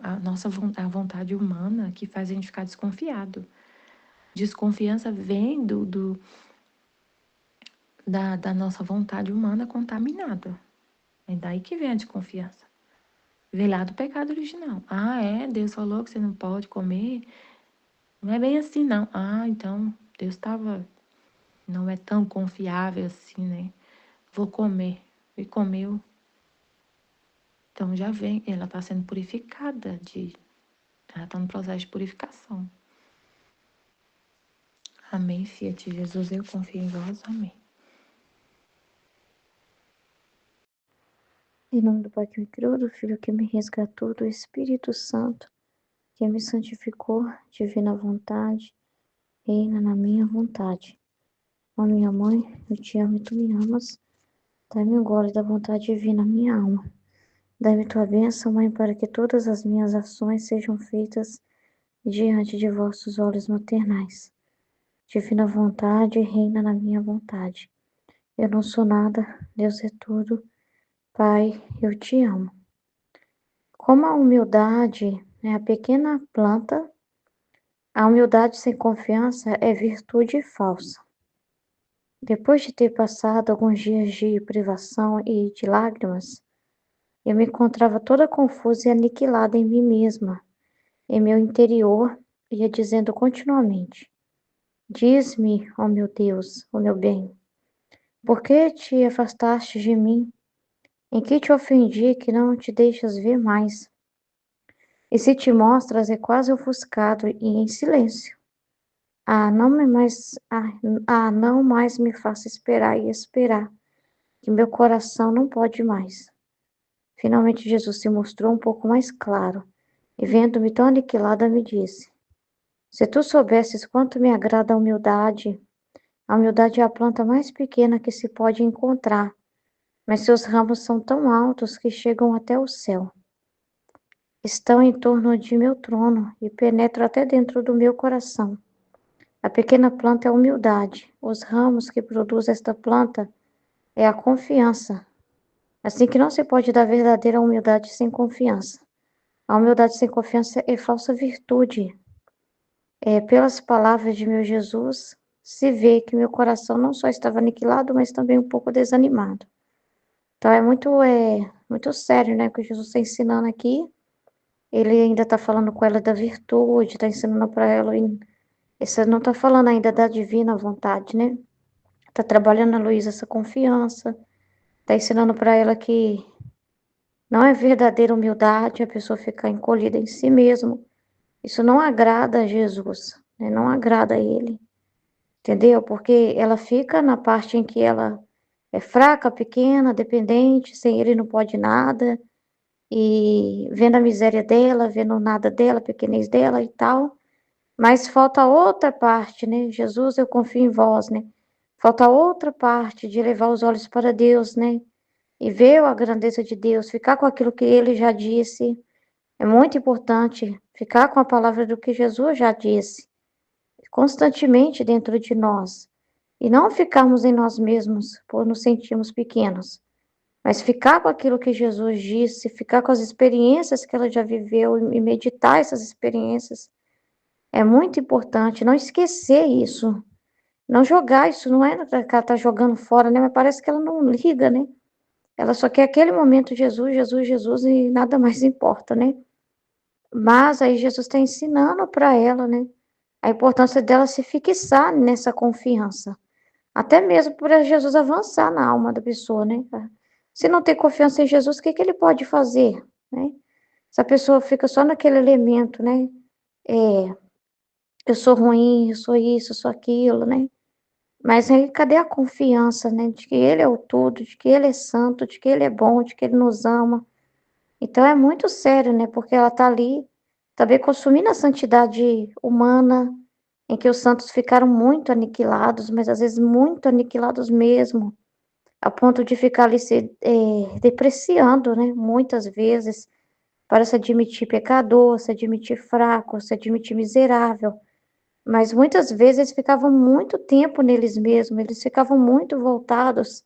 Speaker 2: A nossa a vontade humana que faz a gente ficar desconfiado. Desconfiança vem da nossa vontade humana contaminada. É daí que vem a desconfiança. Vem lá do pecado original. Ah, é? Deus falou que você não pode comer? Não é bem assim, não. Ah, então Deus estava... Não é tão confiável assim, né? Vou comer. E comeu. Então já vem, ela está sendo purificada ela está no processo de purificação. Amém, Fiat Jesus, eu confio em vós. Amém.
Speaker 3: Em nome do Pai que me criou, do Filho que me resgatou, do Espírito Santo que me santificou, divina vontade, reina na minha vontade. Ó minha mãe, eu te amo e tu me amas. Dai-me o gole da vontade divina, minha alma. Dai-me tua bênção, Mãe, para que todas as minhas ações sejam feitas diante de vossos olhos maternais. Divina vontade, reina na minha vontade. Eu não sou nada, Deus é tudo. Pai, eu te amo. Como a humildade é a pequena planta, a humildade sem confiança é virtude falsa. Depois de ter passado alguns dias de privação e de lágrimas, eu me encontrava toda confusa e aniquilada em mim mesma. Em meu interior, ia dizendo continuamente: Diz-me, ó meu Deus, ó meu bem, por que te afastaste de mim? Em que te ofendi que não te deixas ver mais? E se te mostras é quase ofuscado e em silêncio. Não mais me faça esperar e esperar, que meu coração não pode mais. Finalmente Jesus se mostrou um pouco mais claro, e vendo-me tão aniquilada, me disse: Se tu soubesses quanto me agrada a humildade é a planta mais pequena que se pode encontrar, mas seus ramos são tão altos que chegam até o céu. Estão em torno de meu trono e penetram até dentro do meu coração. A pequena planta é a humildade. Os ramos que produz esta planta é a confiança. Assim que não se pode dar verdadeira humildade sem confiança. A humildade sem confiança é falsa virtude. Pelas palavras de meu Jesus, se vê que meu coração não só estava aniquilado, mas também um pouco desanimado. Então muito sério, né, o que Jesus está ensinando aqui. Ele ainda está falando com ela da virtude, está ensinando para ela, essa não está falando ainda da divina vontade, né? Está trabalhando na Luísa essa confiança, está ensinando para ela que não é verdadeira humildade a pessoa ficar encolhida em si mesmo. Isso não agrada a Jesus, né? Não agrada a ele, entendeu? Porque ela fica na parte em que ela é fraca, pequena, dependente, sem ele não pode nada, e vendo a miséria dela, vendo o nada dela, a pequenez dela e tal. Mas falta outra parte, né? Jesus, eu confio em vós, né? Falta outra parte de levar os olhos para Deus, né? E ver a grandeza de Deus, ficar com aquilo que ele já disse. É muito importante ficar com a palavra do que Jesus já disse, constantemente dentro de nós. E não ficarmos em nós mesmos por nos sentirmos pequenos, mas ficar com aquilo que Jesus disse, ficar com as experiências que ela já viveu e meditar essas experiências. É muito importante não esquecer isso, não jogar isso, não é que ela tá jogando fora, né? Mas parece que ela não liga, né? Ela só quer aquele momento Jesus, Jesus, Jesus e nada mais importa, né? Mas aí Jesus está ensinando para ela, né? A importância dela se fixar nessa confiança. Até mesmo para Jesus avançar na alma da pessoa, né? Se não tem confiança em Jesus, o que ele pode fazer, né? Se a pessoa fica só naquele elemento, né? Eu sou ruim, eu sou isso, eu sou aquilo, né? Mas aí cadê a confiança, né? De que ele é o tudo, de que ele é santo, de que ele é bom, de que ele nos ama. Então é muito sério, né? Porque ela tá ali também consumindo a santidade humana, em que os santos ficaram muito aniquilados, mas às vezes muito aniquilados mesmo. a ponto de ficar ali se depreciando, né? Muitas vezes, para se admitir pecador, se admitir fraco, se admitir miserável. Mas muitas vezes eles ficavam muito tempo neles mesmos, eles ficavam muito voltados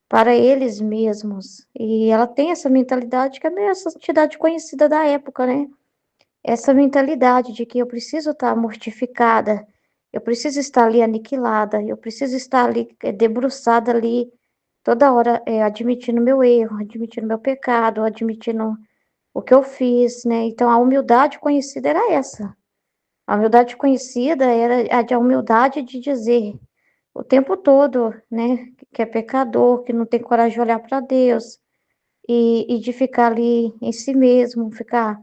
Speaker 3: para eles mesmos. E ela tem essa mentalidade que é meio essa entidade conhecida da época, né? Essa mentalidade de que eu preciso estar mortificada, eu preciso estar ali aniquilada, eu preciso estar ali debruçada ali, toda hora admitindo meu erro, admitindo meu pecado, admitindo o que eu fiz, né? Então a humildade conhecida era essa. A humildade conhecida era a humildade de dizer o tempo todo, né, que é pecador, que não tem coragem de olhar para Deus e de ficar ali em si mesmo, ficar,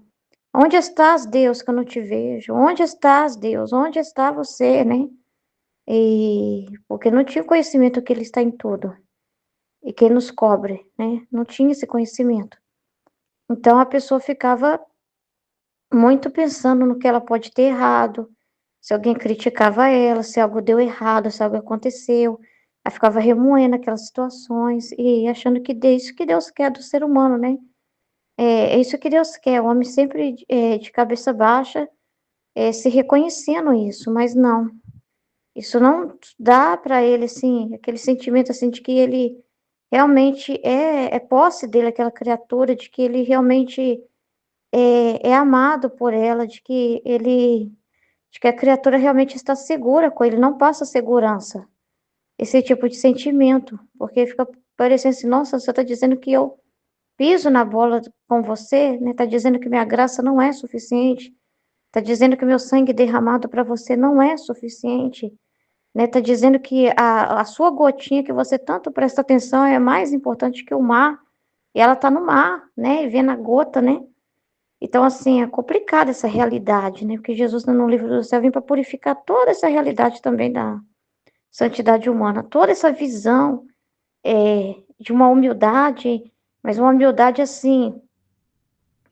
Speaker 3: onde estás, Deus, que eu não te vejo? Onde estás, Deus? Onde está você, né? E porque não tinha conhecimento que ele está em tudo e que ele nos cobre, né? Não tinha esse conhecimento. Então a pessoa ficava muito pensando no que ela pode ter errado, se alguém criticava ela, se algo deu errado, se algo aconteceu. Aí ficava remoendo aquelas situações e achando que é isso que Deus quer do ser humano, né? É isso que Deus quer, o homem sempre de cabeça baixa, se reconhecendo isso, mas não. Isso não dá para ele, assim, aquele sentimento, assim, de que ele realmente é posse dele, aquela criatura, de que ele realmente é amado por ela, de que a criatura realmente está segura com ele, não passa segurança, esse tipo de sentimento, porque fica parecendo assim, nossa, você está dizendo que eu piso na bola com você, né? Está dizendo que minha graça não é suficiente, está dizendo que meu sangue derramado para você não é suficiente, né? Está dizendo que a sua gotinha que você tanto presta atenção é mais importante que o mar, e ela está no mar, né? E vendo a gota, né? Então, assim, é complicada essa realidade, né? Porque Jesus, no livro do céu, vem para purificar toda essa realidade também da santidade humana, toda essa visão de uma humildade, mas uma humildade, assim,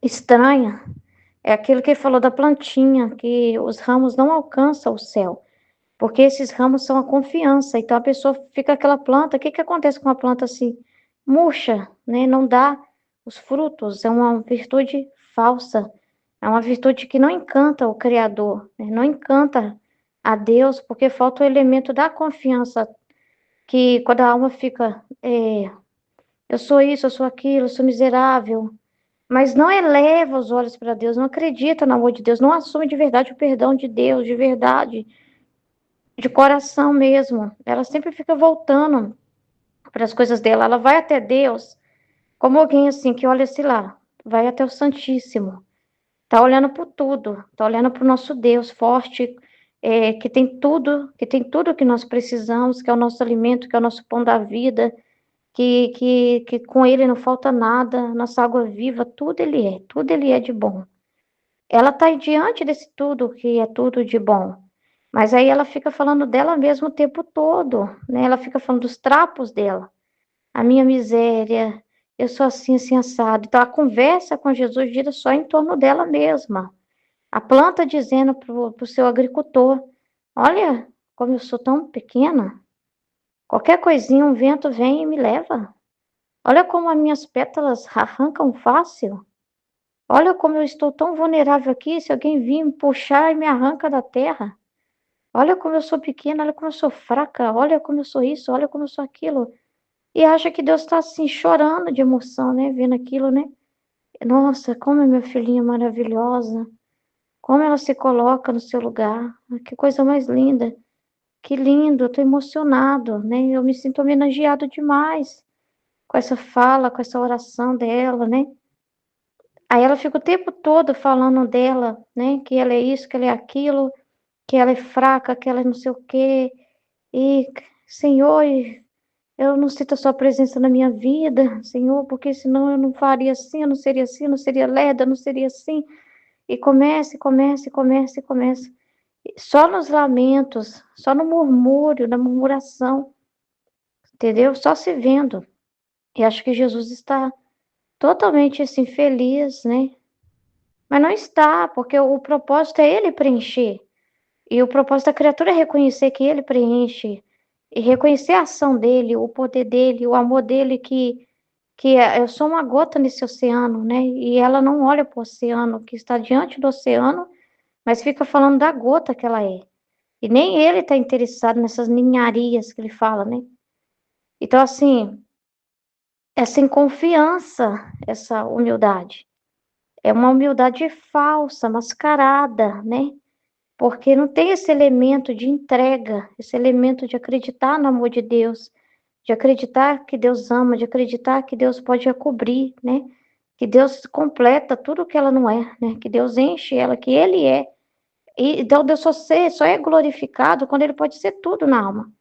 Speaker 3: estranha. É aquilo que ele falou da plantinha, que os ramos não alcançam o céu, porque esses ramos são a confiança. Então, a pessoa fica aquela planta, o que que acontece com a planta assim? Murcha, né? Não dá os frutos, é uma virtude falsa. É uma virtude que não encanta o Criador, né? Não encanta a Deus, porque falta o elemento da confiança, que quando a alma fica, eu sou isso, eu sou aquilo, eu sou miserável, mas não eleva os olhos para Deus, não acredita no amor de Deus, não assume de verdade o perdão de Deus, de verdade, de coração mesmo. Ela sempre fica voltando para as coisas dela, ela vai até Deus, como alguém assim que olha, sei lá, vai até o Santíssimo. Tá olhando por tudo, tá olhando para o nosso Deus forte, que tem tudo que nós precisamos, que é o nosso alimento, que é o nosso pão da vida, que com ele não falta nada, nossa água viva, tudo ele é de bom. Ela tá diante desse tudo que é tudo de bom, mas aí ela fica falando dela mesma o tempo todo, né? Ela fica falando dos trapos dela, a minha miséria, eu sou assim, assim, assado. Então a conversa com Jesus gira só em torno dela mesma. A planta dizendo para o seu agricultor: olha, como eu sou tão pequena, qualquer coisinha, um vento vem e me leva. Olha como as minhas pétalas arrancam fácil. Olha como eu estou tão vulnerável aqui, se alguém vir me puxar e me arranca da terra. Olha como eu sou pequena, olha como eu sou fraca, olha como eu sou isso, olha como eu sou aquilo. E acha que Deus está assim, chorando de emoção, né? Vendo aquilo, né? Nossa, como é minha filhinha maravilhosa. Como ela se coloca no seu lugar. Que coisa mais linda. Que lindo, eu tô emocionado, né? Eu me sinto homenageado demais com essa fala, com essa oração dela, né? Aí ela fica o tempo todo falando dela, né? Que ela é isso, que ela é aquilo, que ela é fraca, que ela é não sei o quê. E, Senhor, eu não sinto a sua presença na minha vida, Senhor, porque senão eu não faria assim, eu não seria lerda, eu não seria assim. E começa, e começa, e começa, e começa. Só nos lamentos, só no murmúrio, na murmuração, entendeu? Só se vendo. E acho que Jesus está totalmente assim feliz, né? Mas não está, porque o propósito é ele preencher. E o propósito da criatura é reconhecer que ele preenche e reconhecer a ação dele, o poder dele, o amor dele, que eu sou uma gota nesse oceano, né? E ela não olha para o oceano, que está diante do oceano, mas fica falando da gota que ela é. E nem ele está interessado nessas ninharias que ele fala, né? Então, assim, é sem confiança essa humildade. É uma humildade falsa, mascarada, né? Porque não tem esse elemento de entrega, esse elemento de acreditar no amor de Deus, de acreditar que Deus ama, de acreditar que Deus pode cobrir, né? Que Deus completa tudo o que ela não é, né? Que Deus enche ela, que Ele é. E então Deus só é glorificado quando Ele pode ser tudo na alma.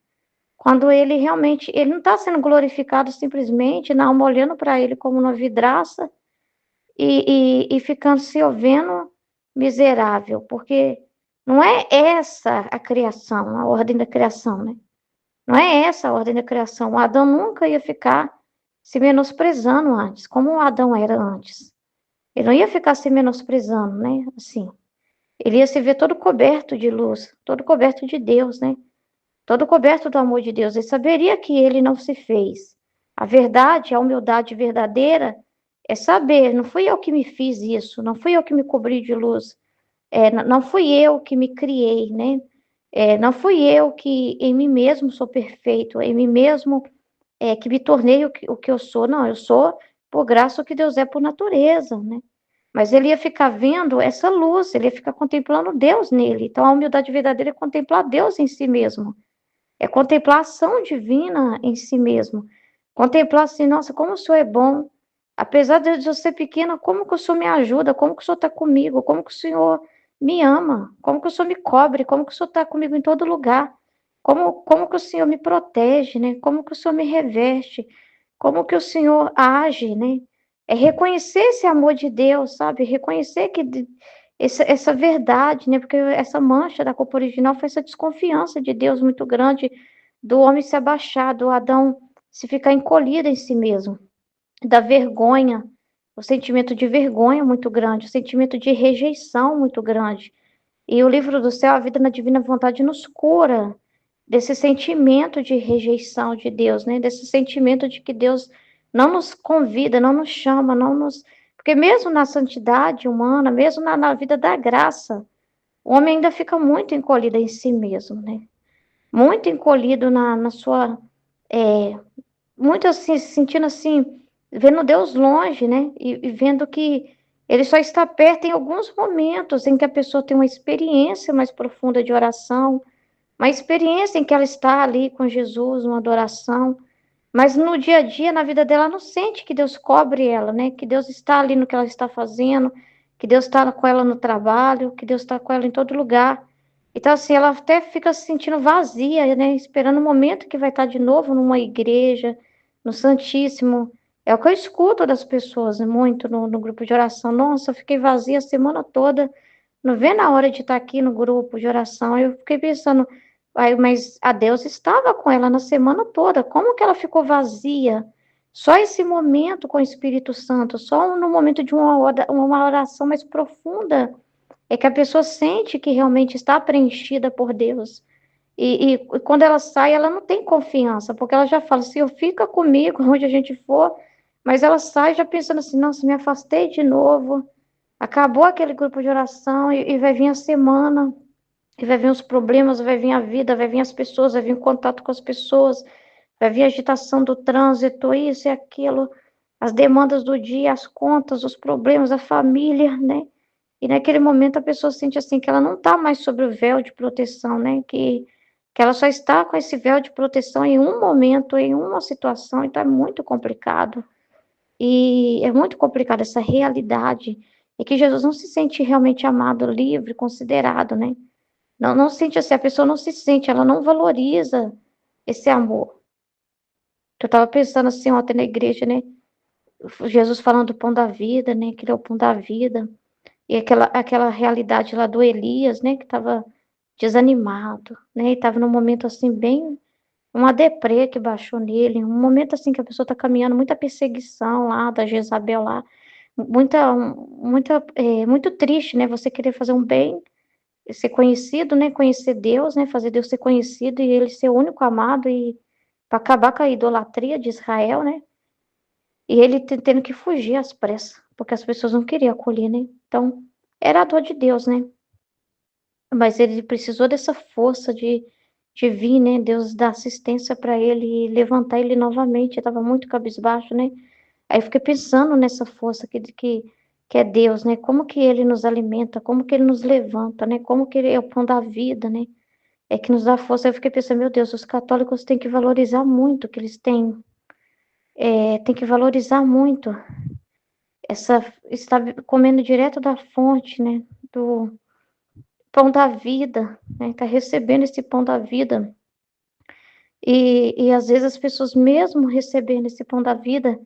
Speaker 3: Quando Ele realmente, Ele não está sendo glorificado simplesmente na alma olhando para Ele como uma vidraça e ficando se vendo miserável, porque não é essa a criação, a ordem da criação, né? Não é essa a ordem da criação. O Adão nunca ia ficar se menosprezando antes, como o Adão era antes. Ele não ia ficar se menosprezando, né? Assim, ele ia se ver todo coberto de luz, todo coberto de Deus, né? Todo coberto do amor de Deus. Ele saberia que ele não se fez. A verdade, a humildade verdadeira é saber, não fui eu que me fiz isso, não fui eu que me cobri de luz, não fui eu que me criei, né? Não fui eu que em mim mesmo sou perfeito, em mim mesmo que me tornei o que eu sou. Não, eu sou por graça o que Deus é por natureza, né? Mas ele ia ficar vendo essa luz, ele ia ficar contemplando Deus nele. Então, a humildade verdadeira é contemplar Deus em si mesmo. É contemplar a ação divina em si mesmo. Contemplar assim, nossa, como o Senhor é bom. Apesar de eu ser pequena, como que o Senhor me ajuda? Como que o Senhor está comigo? Como que o Senhor me ama? Como que o Senhor me cobre? Como que o Senhor está comigo em todo lugar? Como que o Senhor me protege, né? Como que o Senhor me reveste? Como que o Senhor age, né? É reconhecer esse amor de Deus, sabe? Reconhecer que essa verdade, né? Porque essa mancha da culpa original foi essa desconfiança de Deus muito grande, do homem se abaixar, do Adão se ficar encolhido em si mesmo, da vergonha, o sentimento de vergonha muito grande, o sentimento de rejeição muito grande. E o livro do céu, a vida na divina vontade, nos cura desse sentimento de rejeição de Deus, né? Desse sentimento de que Deus não nos convida, não nos chama, não nos. Porque mesmo na santidade humana, mesmo na vida da graça, o homem ainda fica muito encolhido em si mesmo, né? Muito encolhido na sua. Muito assim, se sentindo assim, vendo Deus longe, né? E vendo que ele só está perto em alguns momentos em que a pessoa tem uma experiência mais profunda de oração, uma experiência em que ela está ali com Jesus, uma adoração, mas no dia a dia, na vida dela, ela não sente que Deus cobre ela, né? Que Deus está ali no que ela está fazendo, que Deus está com ela no trabalho, que Deus está com ela em todo lugar. Então, assim, ela até fica se sentindo vazia, né? Esperando o momento que vai estar de novo numa igreja, no Santíssimo. É o que eu escuto das pessoas, né, muito no grupo de oração. Nossa, eu fiquei vazia a semana toda, não vê na hora de estar aqui no grupo de oração. Eu fiquei pensando, mas a Deus estava com ela na semana toda. Como que ela ficou vazia? Só esse momento com o Espírito Santo, só no momento de uma oração mais profunda, é que a pessoa sente que realmente está preenchida por Deus. E quando ela sai, ela não tem confiança, porque ela já fala, Senhor, fica comigo onde a gente for, mas ela sai já pensando assim, nossa, me afastei de novo, acabou aquele grupo de oração e vai vir a semana, e vai vir os problemas, vai vir a vida, vai vir as pessoas, vai vir o contato com as pessoas, vai vir a agitação do trânsito, isso e aquilo, as demandas do dia, as contas, os problemas, a família, né? E naquele momento a pessoa sente assim que ela não está mais sobre o véu de proteção, né? Que ela só está com esse véu de proteção em um momento, em uma situação, então é muito complicado. E é muito complicado essa realidade, e que Jesus não se sente realmente amado, livre, considerado, né? Não sente assim, a pessoa não se sente, ela não valoriza esse amor. Eu estava pensando assim ontem na igreja, né? Jesus falando do pão da vida, né? Que ele é o pão da vida. E aquela realidade lá do Elias, né? Que estava desanimado, né? E estava num momento assim, bem. Uma deprê que baixou nele. Um momento assim que a pessoa está caminhando, muita perseguição lá da Jezabel lá. Muito triste, né? Você querer fazer um bem ser conhecido, né? Conhecer Deus, né? Fazer Deus ser conhecido e ele ser o único amado e para acabar com a idolatria de Israel, né? E ele tendo que fugir às pressas, porque as pessoas não queriam acolher, né? Então, era a dor de Deus, né? Mas ele precisou dessa força de vir, né? Deus dar assistência para ele e levantar ele novamente. Ele estava muito cabisbaixo, né? Aí eu fiquei pensando nessa força que é Deus, né? Como que ele nos alimenta, como que ele nos levanta, né? Como que ele é o pão da vida, né? É que nos dá força. Aí eu fiquei pensando, meu Deus, os católicos têm que valorizar muito o que eles têm. Tem que valorizar muito estar comendo direto da fonte, né? Do pão da vida, né? Tá recebendo esse pão da vida. E às vezes as pessoas, mesmo recebendo esse pão da vida,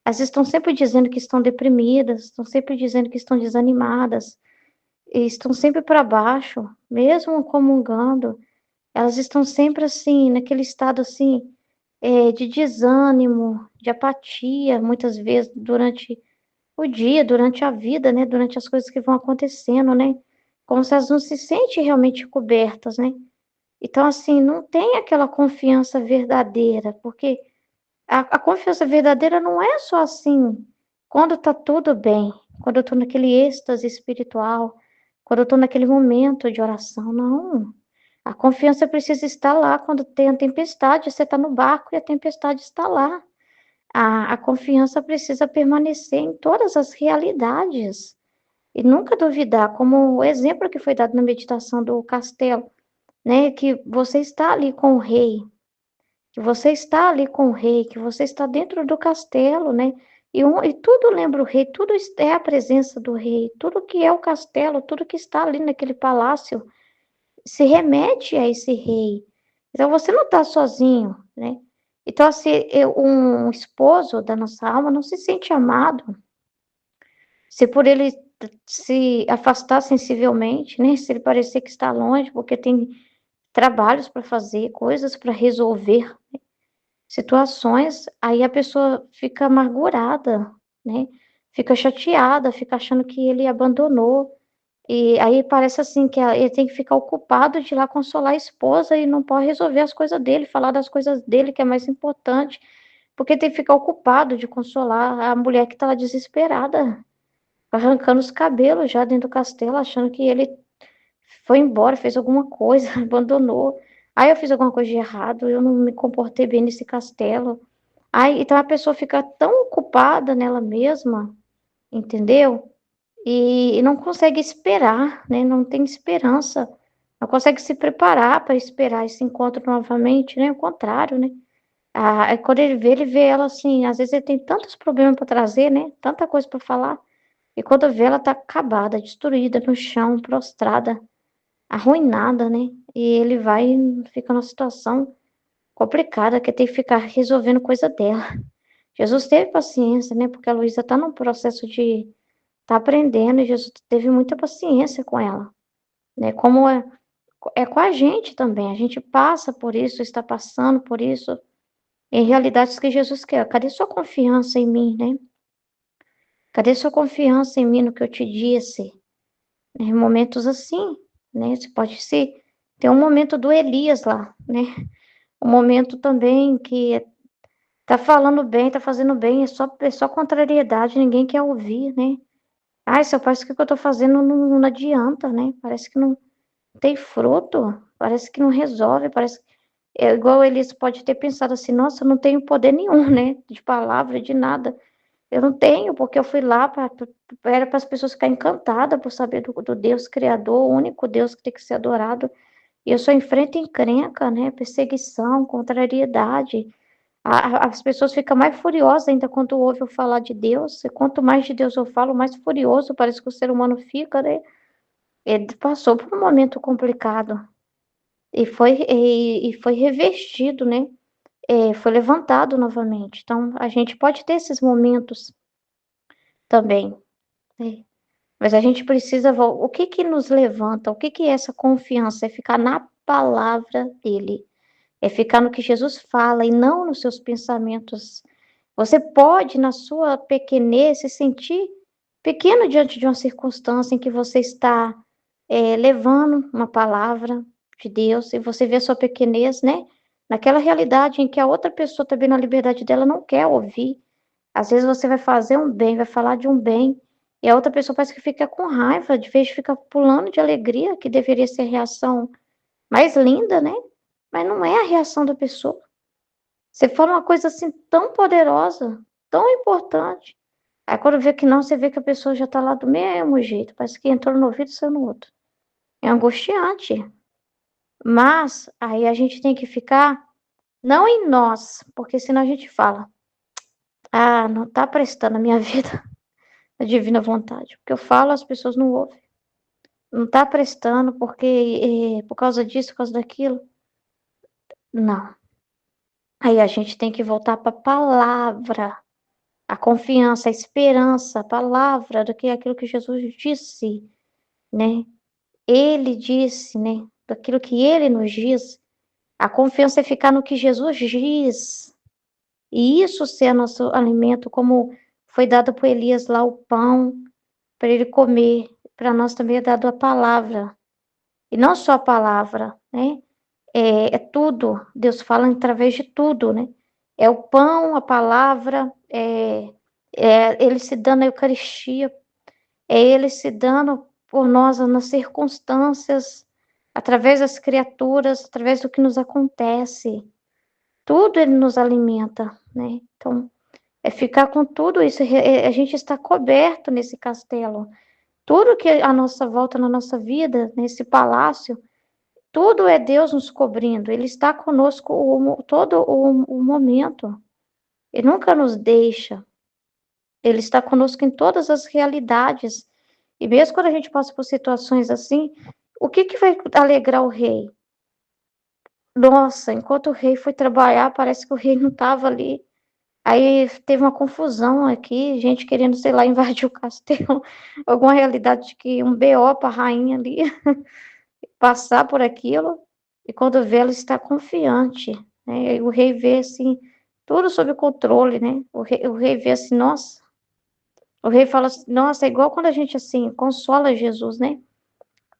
Speaker 3: elas estão sempre dizendo que estão deprimidas, estão sempre dizendo que estão desanimadas, e estão sempre para baixo, mesmo comungando, elas estão sempre assim, naquele estado assim, de desânimo, de apatia, muitas vezes durante o dia, durante a vida, né? Durante as coisas que vão acontecendo, né? Como se elas não se sentem realmente cobertas, né? Então, assim, não tem aquela confiança verdadeira, porque a confiança verdadeira não é só assim, quando tá tudo bem, quando eu tô naquele êxtase espiritual, quando eu tô naquele momento de oração, não. A confiança precisa estar lá quando tem a tempestade, você está no barco e a tempestade está lá. A confiança precisa permanecer em todas as realidades e nunca duvidar, como o exemplo que foi dado na meditação do castelo, né? Que você está ali com o rei, que você está ali com o rei, que você está dentro do castelo, né? E tudo lembra o rei, tudo é a presença do rei, tudo que é o castelo, tudo que está ali naquele palácio se remete a esse rei. Então você não está sozinho, né? Então, assim, um esposo da nossa alma não se sente amado se por ele se afastar sensivelmente, né? Se ele parecer que está longe, porque tem trabalhos para fazer, coisas para resolver, situações, aí a pessoa fica amargurada, né? Fica chateada, fica achando que ele abandonou. E aí parece assim que ele tem que ficar ocupado de ir lá consolar a esposa e não pode resolver as coisas dele, falar das coisas dele, que é mais importante, porque tem que ficar ocupado de consolar a mulher que está lá desesperada, arrancando os cabelos já dentro do castelo, achando que ele foi embora, fez alguma coisa, abandonou. Aí eu fiz alguma coisa de errado, eu não me comportei bem nesse castelo. Aí, então a pessoa fica tão ocupada nela mesma, entendeu? E não consegue esperar, né? Não tem esperança, não consegue se preparar para esperar esse encontro novamente, né? O contrário, né? Aí quando ele vê ela assim, às vezes ele tem tantos problemas para trazer, né? Tanta coisa para falar, e quando vê ela tá acabada, destruída no chão, prostrada, arruinada, né? E ele vai e fica numa situação complicada, que tem que ficar resolvendo coisa dela. Jesus teve paciência, né? Porque a Luísa está num processo de tá aprendendo e Jesus teve muita paciência com ela, né? Como é com a gente também. A gente passa por isso, está passando por isso, em realidades que Jesus quer. Cadê sua confiança em mim, né? Cadê sua confiança em mim no que eu te disse? Em momentos assim, né? Você pode ser tem um momento do Elias lá, né? Um momento também que tá falando bem, tá fazendo bem, é só contrariedade, ninguém quer ouvir, né? Ai, seu pai, isso que eu tô fazendo não adianta, né? Parece que não tem fruto, parece que não resolve, parece é igual eles pode ter pensado assim, nossa, eu não tenho poder nenhum, né? De palavra, de nada. Eu não tenho, porque eu fui lá era para as pessoas ficarem encantadas por saber do Deus Criador, o único Deus que tem que ser adorado. E eu só enfrento encrenca, né? Perseguição, contrariedade. As pessoas ficam mais furiosas ainda quando ouvem eu falar de Deus. E quanto mais de Deus eu falo, mais furioso parece que o ser humano fica, né? Ele passou por um momento complicado e foi revestido, né? Foi levantado novamente. Então, a gente pode ter esses momentos também, né? Mas a gente precisa. O que que nos levanta? O que que é essa confiança? É ficar na palavra dele. É ficar no que Jesus fala e não nos seus pensamentos. Você pode, na sua pequenez, se sentir pequeno diante de uma circunstância em que você está levando uma palavra de Deus, e você vê a sua pequenez, né, naquela realidade em que a outra pessoa também na liberdade dela não quer ouvir. Às vezes você vai fazer um bem, vai falar de um bem, e a outra pessoa parece que fica com raiva, de vez de ficar pulando de alegria, que deveria ser a reação mais linda, né, mas não é a reação da pessoa. Você fala uma coisa assim tão poderosa, tão importante, aí quando vê que não, você vê que a pessoa já tá lá do mesmo jeito, parece que entrou no ouvido e saiu no outro. É angustiante. Mas aí a gente tem que ficar não em nós, porque senão a gente fala: "Ah, não tá prestando a minha vida a divina vontade", porque eu falo, as pessoas não ouvem. Não tá prestando porque, por causa disso, por causa daquilo. Não. Aí a gente tem que voltar para a palavra, a confiança, a esperança, a palavra do que aquilo que Jesus disse, né. Ele disse, né, daquilo que ele nos diz. A confiança é ficar no que Jesus diz. E isso ser nosso alimento, como foi dado por Elias lá o pão para ele comer, para nós também é dado a palavra. E não só a palavra, né? É tudo. Deus fala através de tudo, né? É o pão, a palavra, ele se dando a Eucaristia, é ele se dando por nós nas circunstâncias, através das criaturas, através do que nos acontece. Tudo ele nos alimenta, né? Então, é ficar com tudo isso, a gente está coberto nesse castelo. Tudo que à nossa volta, na nossa vida, nesse palácio, tudo é Deus nos cobrindo. Ele está conosco todo o momento. Ele nunca nos deixa. Ele está conosco em todas as realidades. E mesmo quando a gente passa por situações assim, o que vai alegrar o rei? Nossa, enquanto o rei foi trabalhar, parece que o rei não estava ali. Aí teve uma confusão aqui, gente querendo, sei lá, invadir o castelo, alguma realidade de que um BO para a rainha ali passar por aquilo, e quando vê, ela está confiante, né? E o rei vê assim, tudo sob controle, né? O rei vê assim, nossa, o rei fala assim, nossa, é igual quando a gente assim consola Jesus, né?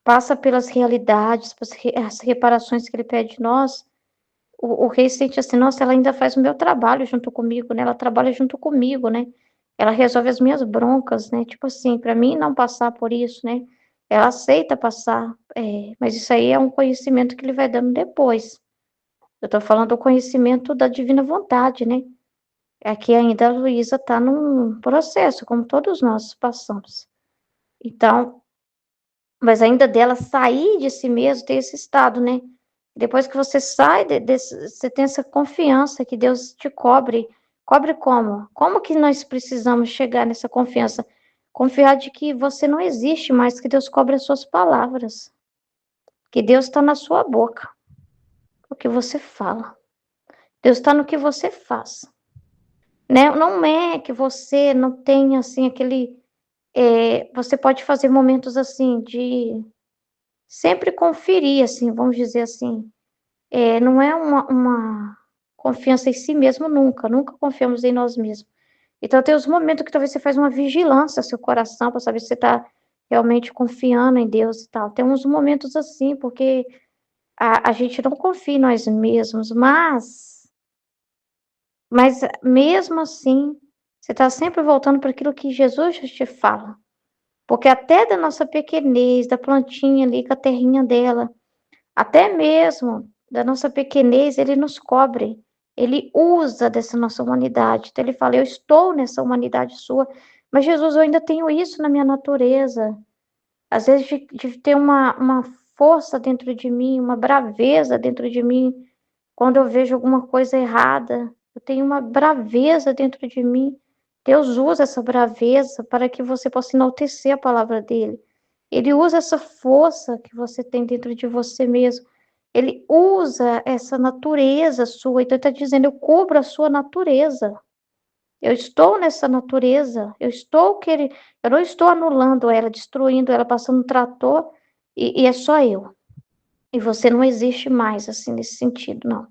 Speaker 3: Passa pelas realidades, as reparações que ele pede de nós. O rei sente assim: "Nossa, ela ainda faz o meu trabalho junto comigo, né, ela trabalha junto comigo, né, ela resolve as minhas broncas, né, tipo assim, para mim não passar por isso, né, ela aceita passar". Mas isso aí é um conhecimento que ele vai dando depois. Eu tô falando do conhecimento da divina vontade, né. Aqui ainda a Luísa tá num processo, como todos nós passamos. Então, mas ainda dela sair de si mesmo, ter esse estado, né. Depois que você sai desse, você tem essa confiança que Deus te cobre. Cobre como? Como que nós precisamos chegar nessa confiança? Confiar de que você não existe mais, que Deus cobre as suas palavras, que Deus está na sua boca, o que você fala. Deus está no que você faz, né? Não é que você não tenha, assim, aquele... você pode fazer momentos, assim, de sempre conferir, assim, vamos dizer assim. Não é uma confiança em si mesmo nunca, nunca confiamos em nós mesmos. Então tem os momentos que talvez você faz uma vigilância ao seu coração para saber se você está realmente confiando em Deus e tal. Tem uns momentos assim, porque a gente não confia em nós mesmos, mas mesmo assim, você está sempre voltando para aquilo que Jesus já te fala. Porque até da nossa pequenez, da plantinha ali com a terrinha dela, até mesmo da nossa pequenez, ele nos cobre. Ele usa dessa nossa humanidade. Então ele fala: "Eu estou nessa humanidade sua, mas Jesus, eu ainda tenho isso na minha natureza". Às vezes de ter uma força dentro de mim, uma braveza dentro de mim, quando eu vejo alguma coisa errada, eu tenho uma braveza dentro de mim. Deus usa essa braveza para que você possa enaltecer a palavra dele. Ele usa essa força que você tem dentro de você mesmo. Ele usa essa natureza sua, então ele está dizendo: "Eu cubro a sua natureza. Eu estou nessa natureza, eu não estou anulando ela, destruindo ela, passando um trator, e é só eu. E você não existe mais, assim, nesse sentido, não.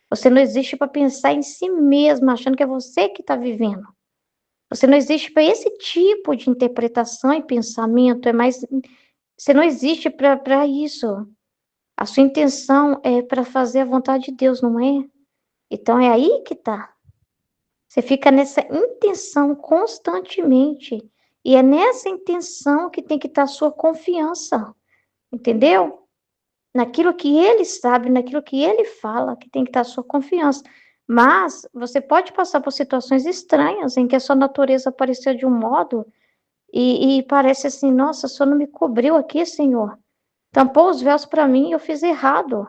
Speaker 3: Você não existe para pensar em si mesma, achando que é você que está vivendo. Você não existe para esse tipo de interpretação e pensamento, é mais Você não existe para isso. A sua intenção é para fazer a vontade de Deus, não é? Então é aí que tá. Você fica nessa intenção constantemente. E é nessa intenção que tem que estar a sua confiança. Entendeu? Naquilo que ele sabe, naquilo que ele fala, que tem que estar a sua confiança. Mas você pode passar por situações estranhas em que a sua natureza apareceu de um modo e parece assim, nossa, o senhor não me cobriu aqui, Senhor. Tampou os véus para mim e eu fiz errado.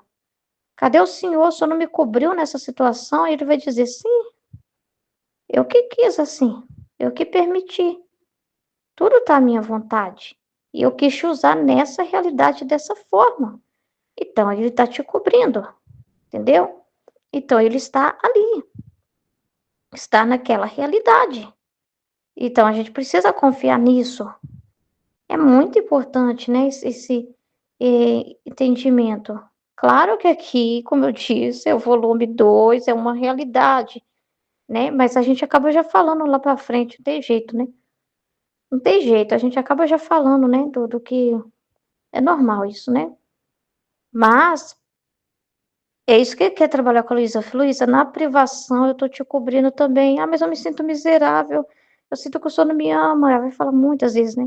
Speaker 3: Cadê o senhor? O senhor não me cobriu nessa situação? E ele vai dizer, sim, eu que quis assim, eu que permiti. Tudo está à minha vontade. E eu quis te usar nessa realidade dessa forma. Então, ele está te cobrindo, entendeu? Então, ele está ali, está naquela realidade. Então, a gente precisa confiar nisso. É muito importante, né, esse entendimento. Claro que aqui, como eu disse, é o volume 2, é uma realidade, né? Mas a gente acaba já falando lá para frente, não tem jeito, né? Não tem jeito, a gente acaba já falando, né, do que é normal isso, né? Mas é isso que quer trabalhar com a Luísa. Luísa, na privação eu tô te cobrindo também. Ah, mas eu me sinto miserável. Eu sinto que o senhor não me ama. Ela vai falar muitas vezes, né?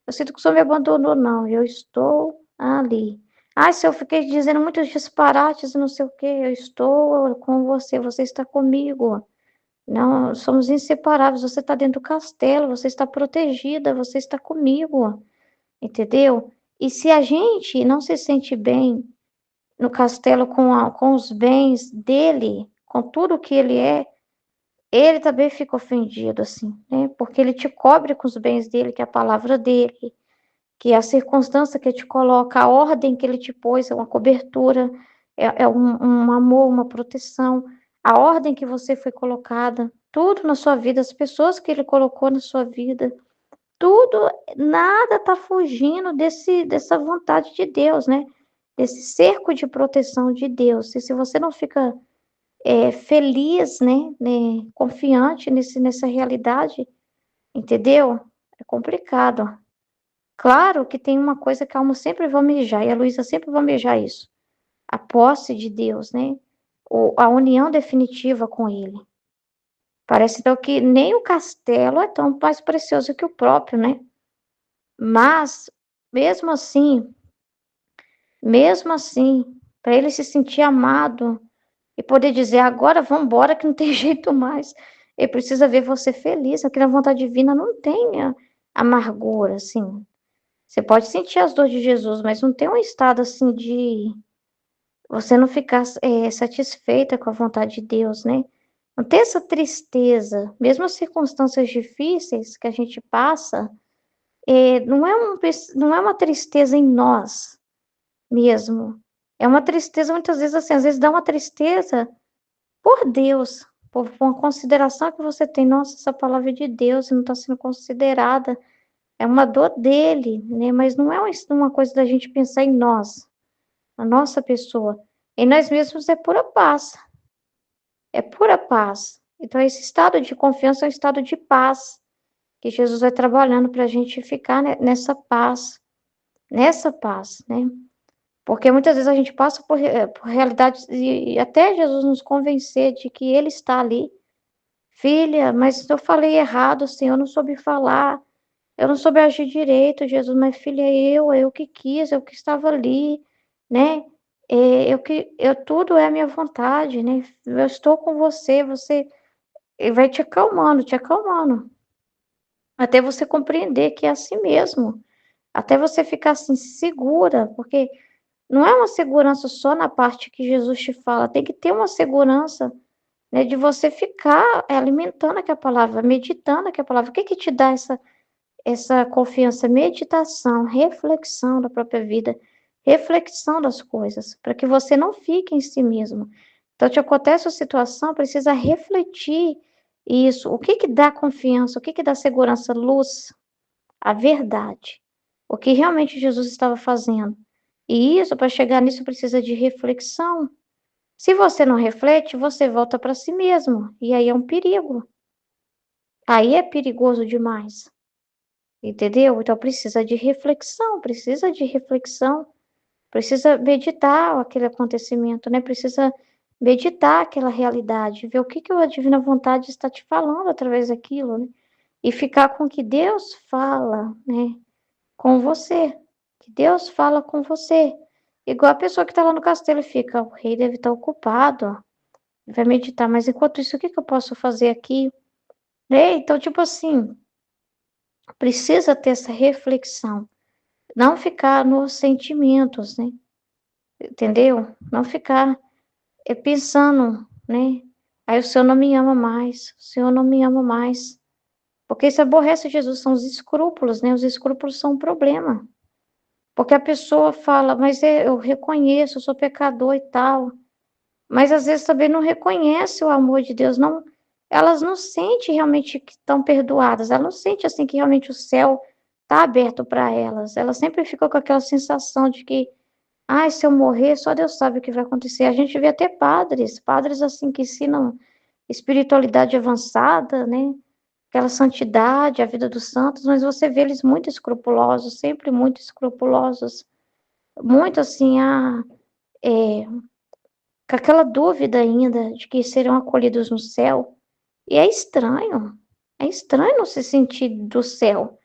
Speaker 3: Eu sinto que o senhor me abandonou. Não, eu estou ali. Ah, se eu fiquei dizendo muitos disparates e não sei o quê, eu estou com você, você está comigo. Não, somos inseparáveis. Você está dentro do castelo, você está protegida, você está comigo. Entendeu? E se a gente não se sente bem no castelo com os bens dele, com tudo que ele é, ele também fica ofendido, assim, né? Porque ele te cobre com os bens dele, que é a palavra dele, que é a circunstância que ele te coloca, a ordem que ele te pôs, é uma cobertura, é um amor, uma proteção, a ordem que você foi colocada, tudo na sua vida, as pessoas que ele colocou na sua vida, tudo, nada tá fugindo dessa vontade de Deus, né? Desse cerco de proteção de Deus. E se você não fica feliz, né, confiante nessa realidade, entendeu? É complicado. Claro que tem uma coisa que a alma sempre vai almejar, e a Luísa sempre vai almejar isso. A posse de Deus, né? A união definitiva com Ele. Parece então que nem o castelo é tão mais precioso que o próprio, né? Mas, mesmo assim, mesmo assim, para ele se sentir amado e poder dizer: "Agora vamos embora que não tem jeito mais", ele precisa ver você feliz, aqui na vontade divina não tem amargura, assim. Você pode sentir as dores de Jesus, mas não tem um estado, assim, de você não ficar, satisfeita com a vontade de Deus, né. Não tem essa tristeza, mesmo as circunstâncias difíceis que a gente passa, não é uma tristeza em nós mesmo, é uma tristeza muitas vezes, assim, às vezes dá uma tristeza por Deus, por uma consideração que você tem: "Nossa, essa palavra é de Deus e não está sendo considerada", é uma dor dele, né, mas não é uma coisa da gente pensar em nós, a nossa pessoa, em nós mesmos é pura paz, é pura paz. Então esse estado de confiança é um estado de paz, que Jesus vai trabalhando para a gente ficar nessa paz, né. Porque muitas vezes a gente passa por realidades e até Jesus nos convencer de que ele está ali. "Filha, mas eu falei errado, assim, eu não soube falar, eu não soube agir direito, Jesus", "Mas filha, eu que quis, eu que estava ali, né, eu tudo é a minha vontade, né, eu estou com você", ele vai te acalmando, até você compreender que é assim mesmo, até você ficar, assim, segura, porque não é uma segurança só na parte que Jesus te fala, tem que ter uma segurança, né, de você ficar alimentando aquela palavra, meditando aquela palavra. O que que te dá essa confiança? Meditação, reflexão da própria vida, reflexão das coisas, para que você não fique em si mesmo. Então te acontece a situação, precisa refletir isso. O que que dá confiança? O que que dá segurança? Luz, a verdade. O que realmente Jesus estava fazendo. E isso, para chegar nisso, precisa de reflexão. Se você não reflete, você volta para si mesmo, e aí é um perigo. Aí é perigoso demais. entendeu? Então precisa de reflexão, precisa meditar aquele acontecimento, né? Precisa meditar aquela realidade, ver o que a divina vontade está te falando através daquilo, né? E ficar com o que Deus fala, né? Com você, que Deus fala com você. Igual a pessoa que está lá no castelo e fica, o rei deve estar ocupado, ó. Vai meditar, mas enquanto isso, o que eu posso fazer aqui? Né? Então, tipo assim, precisa ter essa reflexão, não ficar nos sentimentos, né? Entendeu? Não ficar pensando, né? Aí o Senhor não me ama mais, o Senhor não me ama mais. Porque isso aborrece Jesus, são os escrúpulos, né? Os escrúpulos são um problema. Porque a pessoa fala, mas eu reconheço, eu sou pecador e tal. Mas às vezes também não reconhece o amor de Deus, não, elas não sentem realmente que estão perdoadas, elas não sentem assim que realmente o céu está aberto para elas. Elas sempre ficam com aquela sensação de que, ai, se eu morrer, só Deus sabe o que vai acontecer. A gente vê até padres assim que ensinam espiritualidade avançada, né? Aquela santidade, a vida dos santos, mas você vê eles muito escrupulosos, sempre muito escrupulosos, muito assim, com aquela dúvida ainda de que serão acolhidos no céu. E é estranho não se sentir do céu.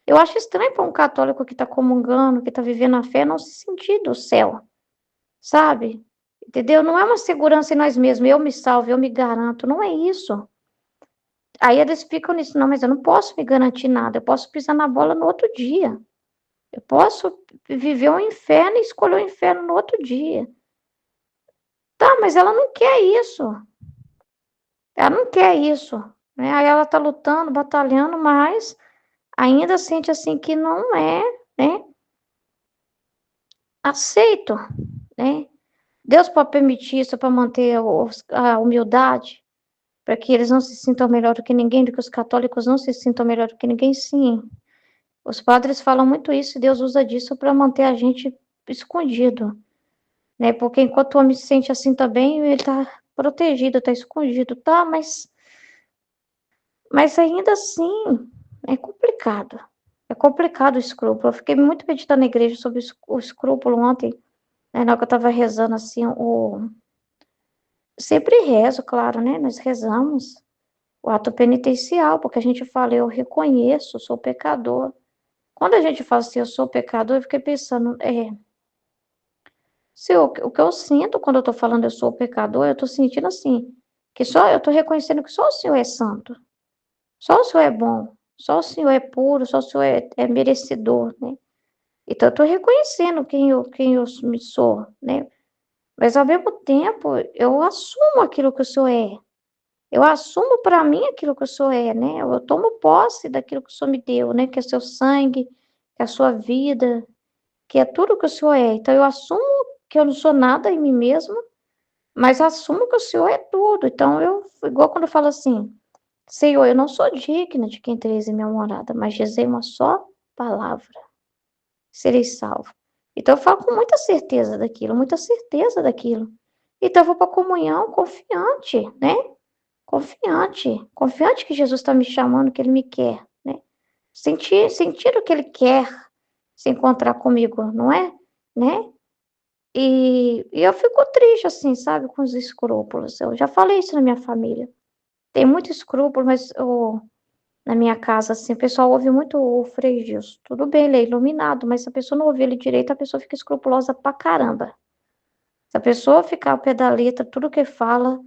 Speaker 3: Eu acho estranho para um católico que está comungando, que está vivendo a fé, não se sentir do céu, sabe? Entendeu? Não é uma segurança em nós mesmos, eu me salvo, eu me garanto, não é isso. Aí eles ficam nisso, não, mas eu não posso me garantir nada, eu posso pisar na bola no outro dia. Eu posso viver um inferno e escolher o inferno no outro dia. Tá, mas ela não quer isso. Ela não quer isso, né? Aí ela tá lutando, batalhando, mas ainda sente assim que não é, né, aceito, né? Deus pode permitir isso para manter a humildade, para que eles não se sintam melhor do que ninguém, do que os católicos não se sintam melhor do que ninguém, sim. Os padres falam muito isso, e Deus usa disso para manter a gente escondido, né? Porque enquanto o homem se sente assim também, ele tá protegido, tá escondido, tá? Mas ainda assim, é complicado. É complicado o escrúpulo. Eu fiquei muito meditando na igreja sobre o escrúpulo ontem, né, na hora que eu estava rezando assim, sempre rezo, claro, né? Nós rezamos o ato penitencial, porque a gente fala, eu reconheço, sou pecador. Quando a gente fala assim, eu sou pecador, eu fiquei pensando, se o que eu sinto quando eu estou falando eu sou pecador, eu estou sentindo assim, que só eu estou reconhecendo que só o Senhor é santo. Só o Senhor é bom, só o Senhor é puro, só o Senhor é merecedor, né? Então, eu estou reconhecendo quem eu me sou, né? Mas, ao mesmo tempo, eu assumo aquilo que o Senhor é. Eu assumo para mim aquilo que o Senhor é, né? Eu tomo posse daquilo que o Senhor me deu, né? Que é seu sangue, que é a sua vida, que é tudo que o Senhor é. Então, eu assumo que eu não sou nada em mim mesma, mas assumo que o Senhor é tudo. Então, igual quando eu falo assim, Senhor, eu não sou digna de que entreis em minha morada, mas dizei uma só palavra, serei salvo. Então eu falo com muita certeza daquilo, muita certeza daquilo. Então eu vou para a comunhão confiante, né? Confiante que Jesus está me chamando, que Ele me quer, né? Sentir o que Ele quer se encontrar comigo, não é? Né? E eu fico triste, assim, sabe, com os escrúpulos. Eu já falei isso na minha família. Tem muito escrúpulo, mas na minha casa, assim, o pessoal ouve muito o Frei Gilson. Tudo bem, ele é iluminado, mas se a pessoa não ouvir ele direito, a pessoa fica escrupulosa pra caramba. Se a pessoa ficar ao pé da letra, tudo que fala,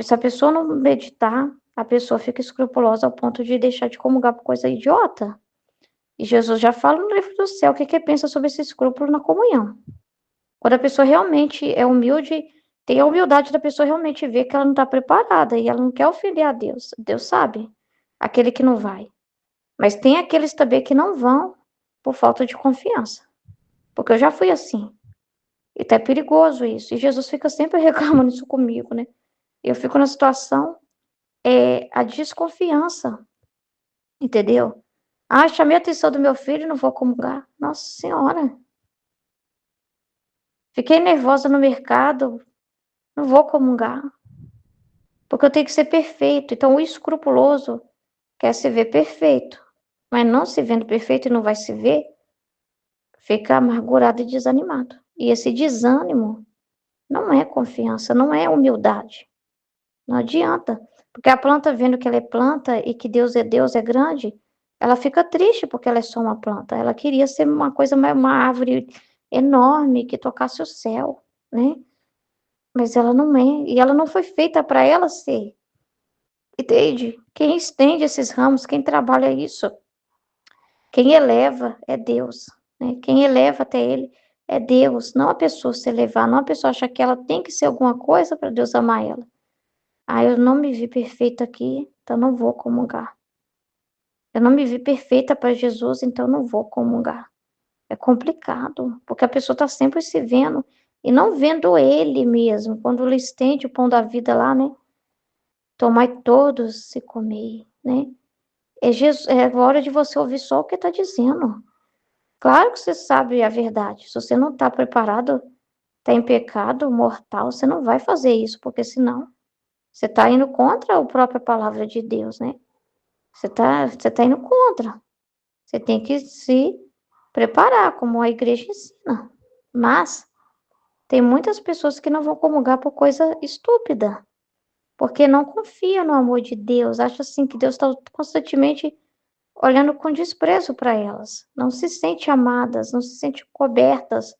Speaker 3: se a pessoa não meditar, a pessoa fica escrupulosa ao ponto de deixar de comungar por coisa idiota. E Jesus já fala no livro do céu o que pensa sobre esse escrúpulo na comunhão. Quando a pessoa realmente é humilde, tem a humildade da pessoa realmente ver que ela não está preparada e ela não quer ofender a Deus. Deus sabe, aquele que não vai. Mas tem aqueles também que não vão por falta de confiança. Porque eu já fui assim. E tá perigoso isso. E Jesus fica sempre reclamando isso comigo, né? Eu fico na situação, a desconfiança, entendeu? Ah, chamei a atenção do meu filho e não vou comungar. Nossa Senhora. Fiquei nervosa no mercado, não vou comungar. Porque eu tenho que ser perfeito. Então, o escrupuloso quer se ver perfeito. mas não se vendo perfeito e não vai se ver, fica amargurado e desanimado. E esse desânimo não é confiança, não é humildade. Não adianta. Porque a planta, vendo que ela é planta e que Deus, é grande, ela fica triste porque ela é só uma planta. Ela queria ser uma coisa, uma árvore enorme que tocasse o céu, né? Mas ela não é. E ela não foi feita para ela ser. Entende? Quem estende esses ramos, quem trabalha isso, quem eleva é Deus, né? Quem eleva até Ele é Deus, não a pessoa se elevar, não a pessoa achar que ela tem que ser alguma coisa para Deus amar ela. Ah, eu não me vi perfeita aqui, então não vou comungar. Eu não me vi perfeita para Jesus, então não vou comungar. É complicado, porque a pessoa está sempre se vendo e não vendo Ele mesmo. Quando Ele estende o pão da vida lá, né? Tomai todos e comei, né? É a hora de você ouvir só o que está dizendo. Claro que você sabe a verdade. Se você não está preparado, está em pecado mortal, você não vai fazer isso, porque senão você está indo contra a própria palavra de Deus, né? Você tá indo contra. Você tem que se preparar, como a igreja ensina. Mas tem muitas pessoas que não vão comungar por coisa estúpida, porque não confia no amor de Deus, acha assim que Deus está constantemente olhando com desprezo para elas. Não se sente amadas, não se sente cobertas,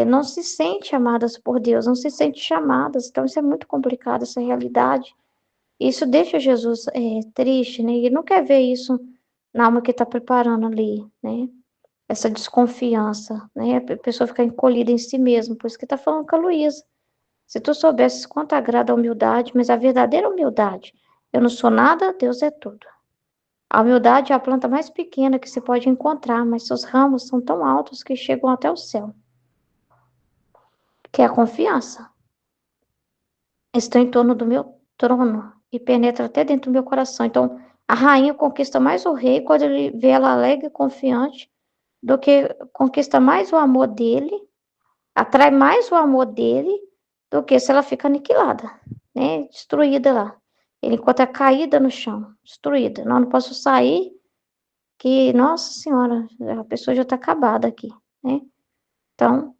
Speaker 3: não se sente amadas por Deus, não se sente chamadas. Então isso é muito complicado, essa realidade. Isso deixa Jesus triste, né? Ele não quer ver isso na alma que está preparando ali, né? Essa desconfiança, né? A pessoa fica encolhida em si mesma. Por isso que está falando com a Luísa. Se tu soubesses quanto agrada a humildade, mas a verdadeira humildade, eu não sou nada, Deus é tudo. A humildade é a planta mais pequena que se pode encontrar, mas seus ramos são tão altos que chegam até o céu. Que é a confiança. Estou em torno do meu trono e penetra até dentro do meu coração. Então, a rainha conquista mais o rei quando ele vê ela alegre e confiante do que conquista mais o amor dele, atrai mais o amor dele do que se ela fica aniquilada, né? Destruída lá. Ele encontra caída no chão, destruída. Não posso sair, que, nossa senhora, a pessoa já está acabada aqui, né? Então,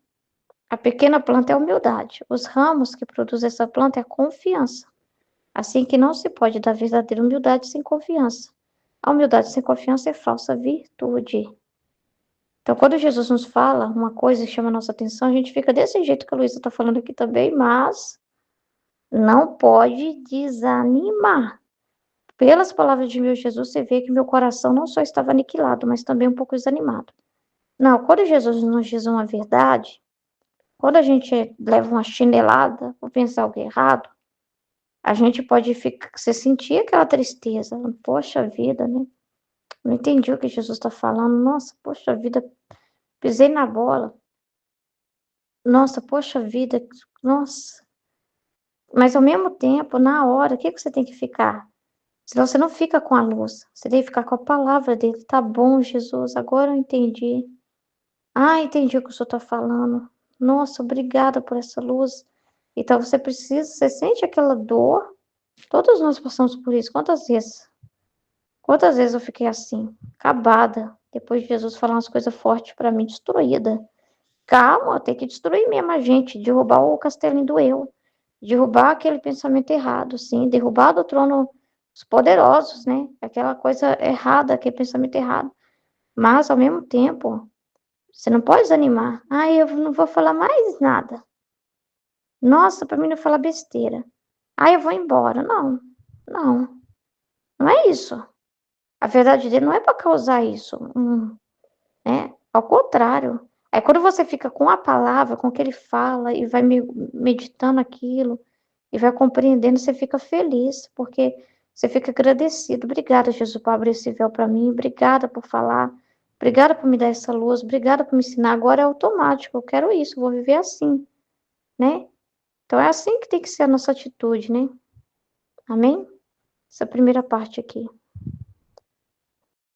Speaker 3: a pequena planta é a humildade. Os ramos que produzem essa planta é a confiança. Assim que não se pode dar verdadeira humildade sem confiança. A humildade sem confiança é falsa virtude. Então, quando Jesus nos fala uma coisa e chama a nossa atenção, a gente fica desse jeito que a Luísa está falando aqui também, mas não pode desanimar. Pelas palavras de meu Jesus, você vê que meu coração não só estava aniquilado, mas também um pouco desanimado. Não, quando Jesus nos diz uma verdade, quando a gente leva uma chinelada por pensar algo errado, a gente pode se sentir aquela tristeza. Poxa vida, né? Não entendi o que Jesus está falando. Nossa, poxa vida, pisei na bola. Nossa, poxa vida, nossa. Mas ao mesmo tempo, na hora, o que você tem que ficar? Senão você não fica com a luz. Você tem que ficar com a palavra dele. Tá bom, Jesus, agora eu entendi. Ah, entendi o que o senhor está falando. Nossa, obrigada por essa luz. Então você sente aquela dor. Todos nós passamos por isso. Quantas vezes? Quantas vezes eu fiquei assim, acabada, depois de Jesus falar umas coisas fortes para mim, destruída. Calma, tem que destruir mesmo a gente, derrubar o castelinho do eu, derrubar aquele pensamento errado, sim, derrubar do trono os poderosos, né? Aquela coisa errada, aquele pensamento errado. Mas, ao mesmo tempo, você não pode desanimar. Ah, eu não vou falar mais nada. Nossa, para mim não falar besteira. Ah, eu vou embora. Não, não, não é isso. A verdade dele não é para causar isso, né? Ao contrário. Aí quando você fica com a palavra, com o que ele fala, e vai meditando aquilo, e vai compreendendo, você fica feliz, porque você fica agradecido. Obrigada, Jesus, por abrir esse véu para mim. Obrigada por falar. Obrigada por me dar essa luz. Obrigada por me ensinar. Agora é automático. Eu quero isso. Vou viver assim, né? Então é assim que tem que ser a nossa atitude, né? Amém? Essa primeira parte aqui.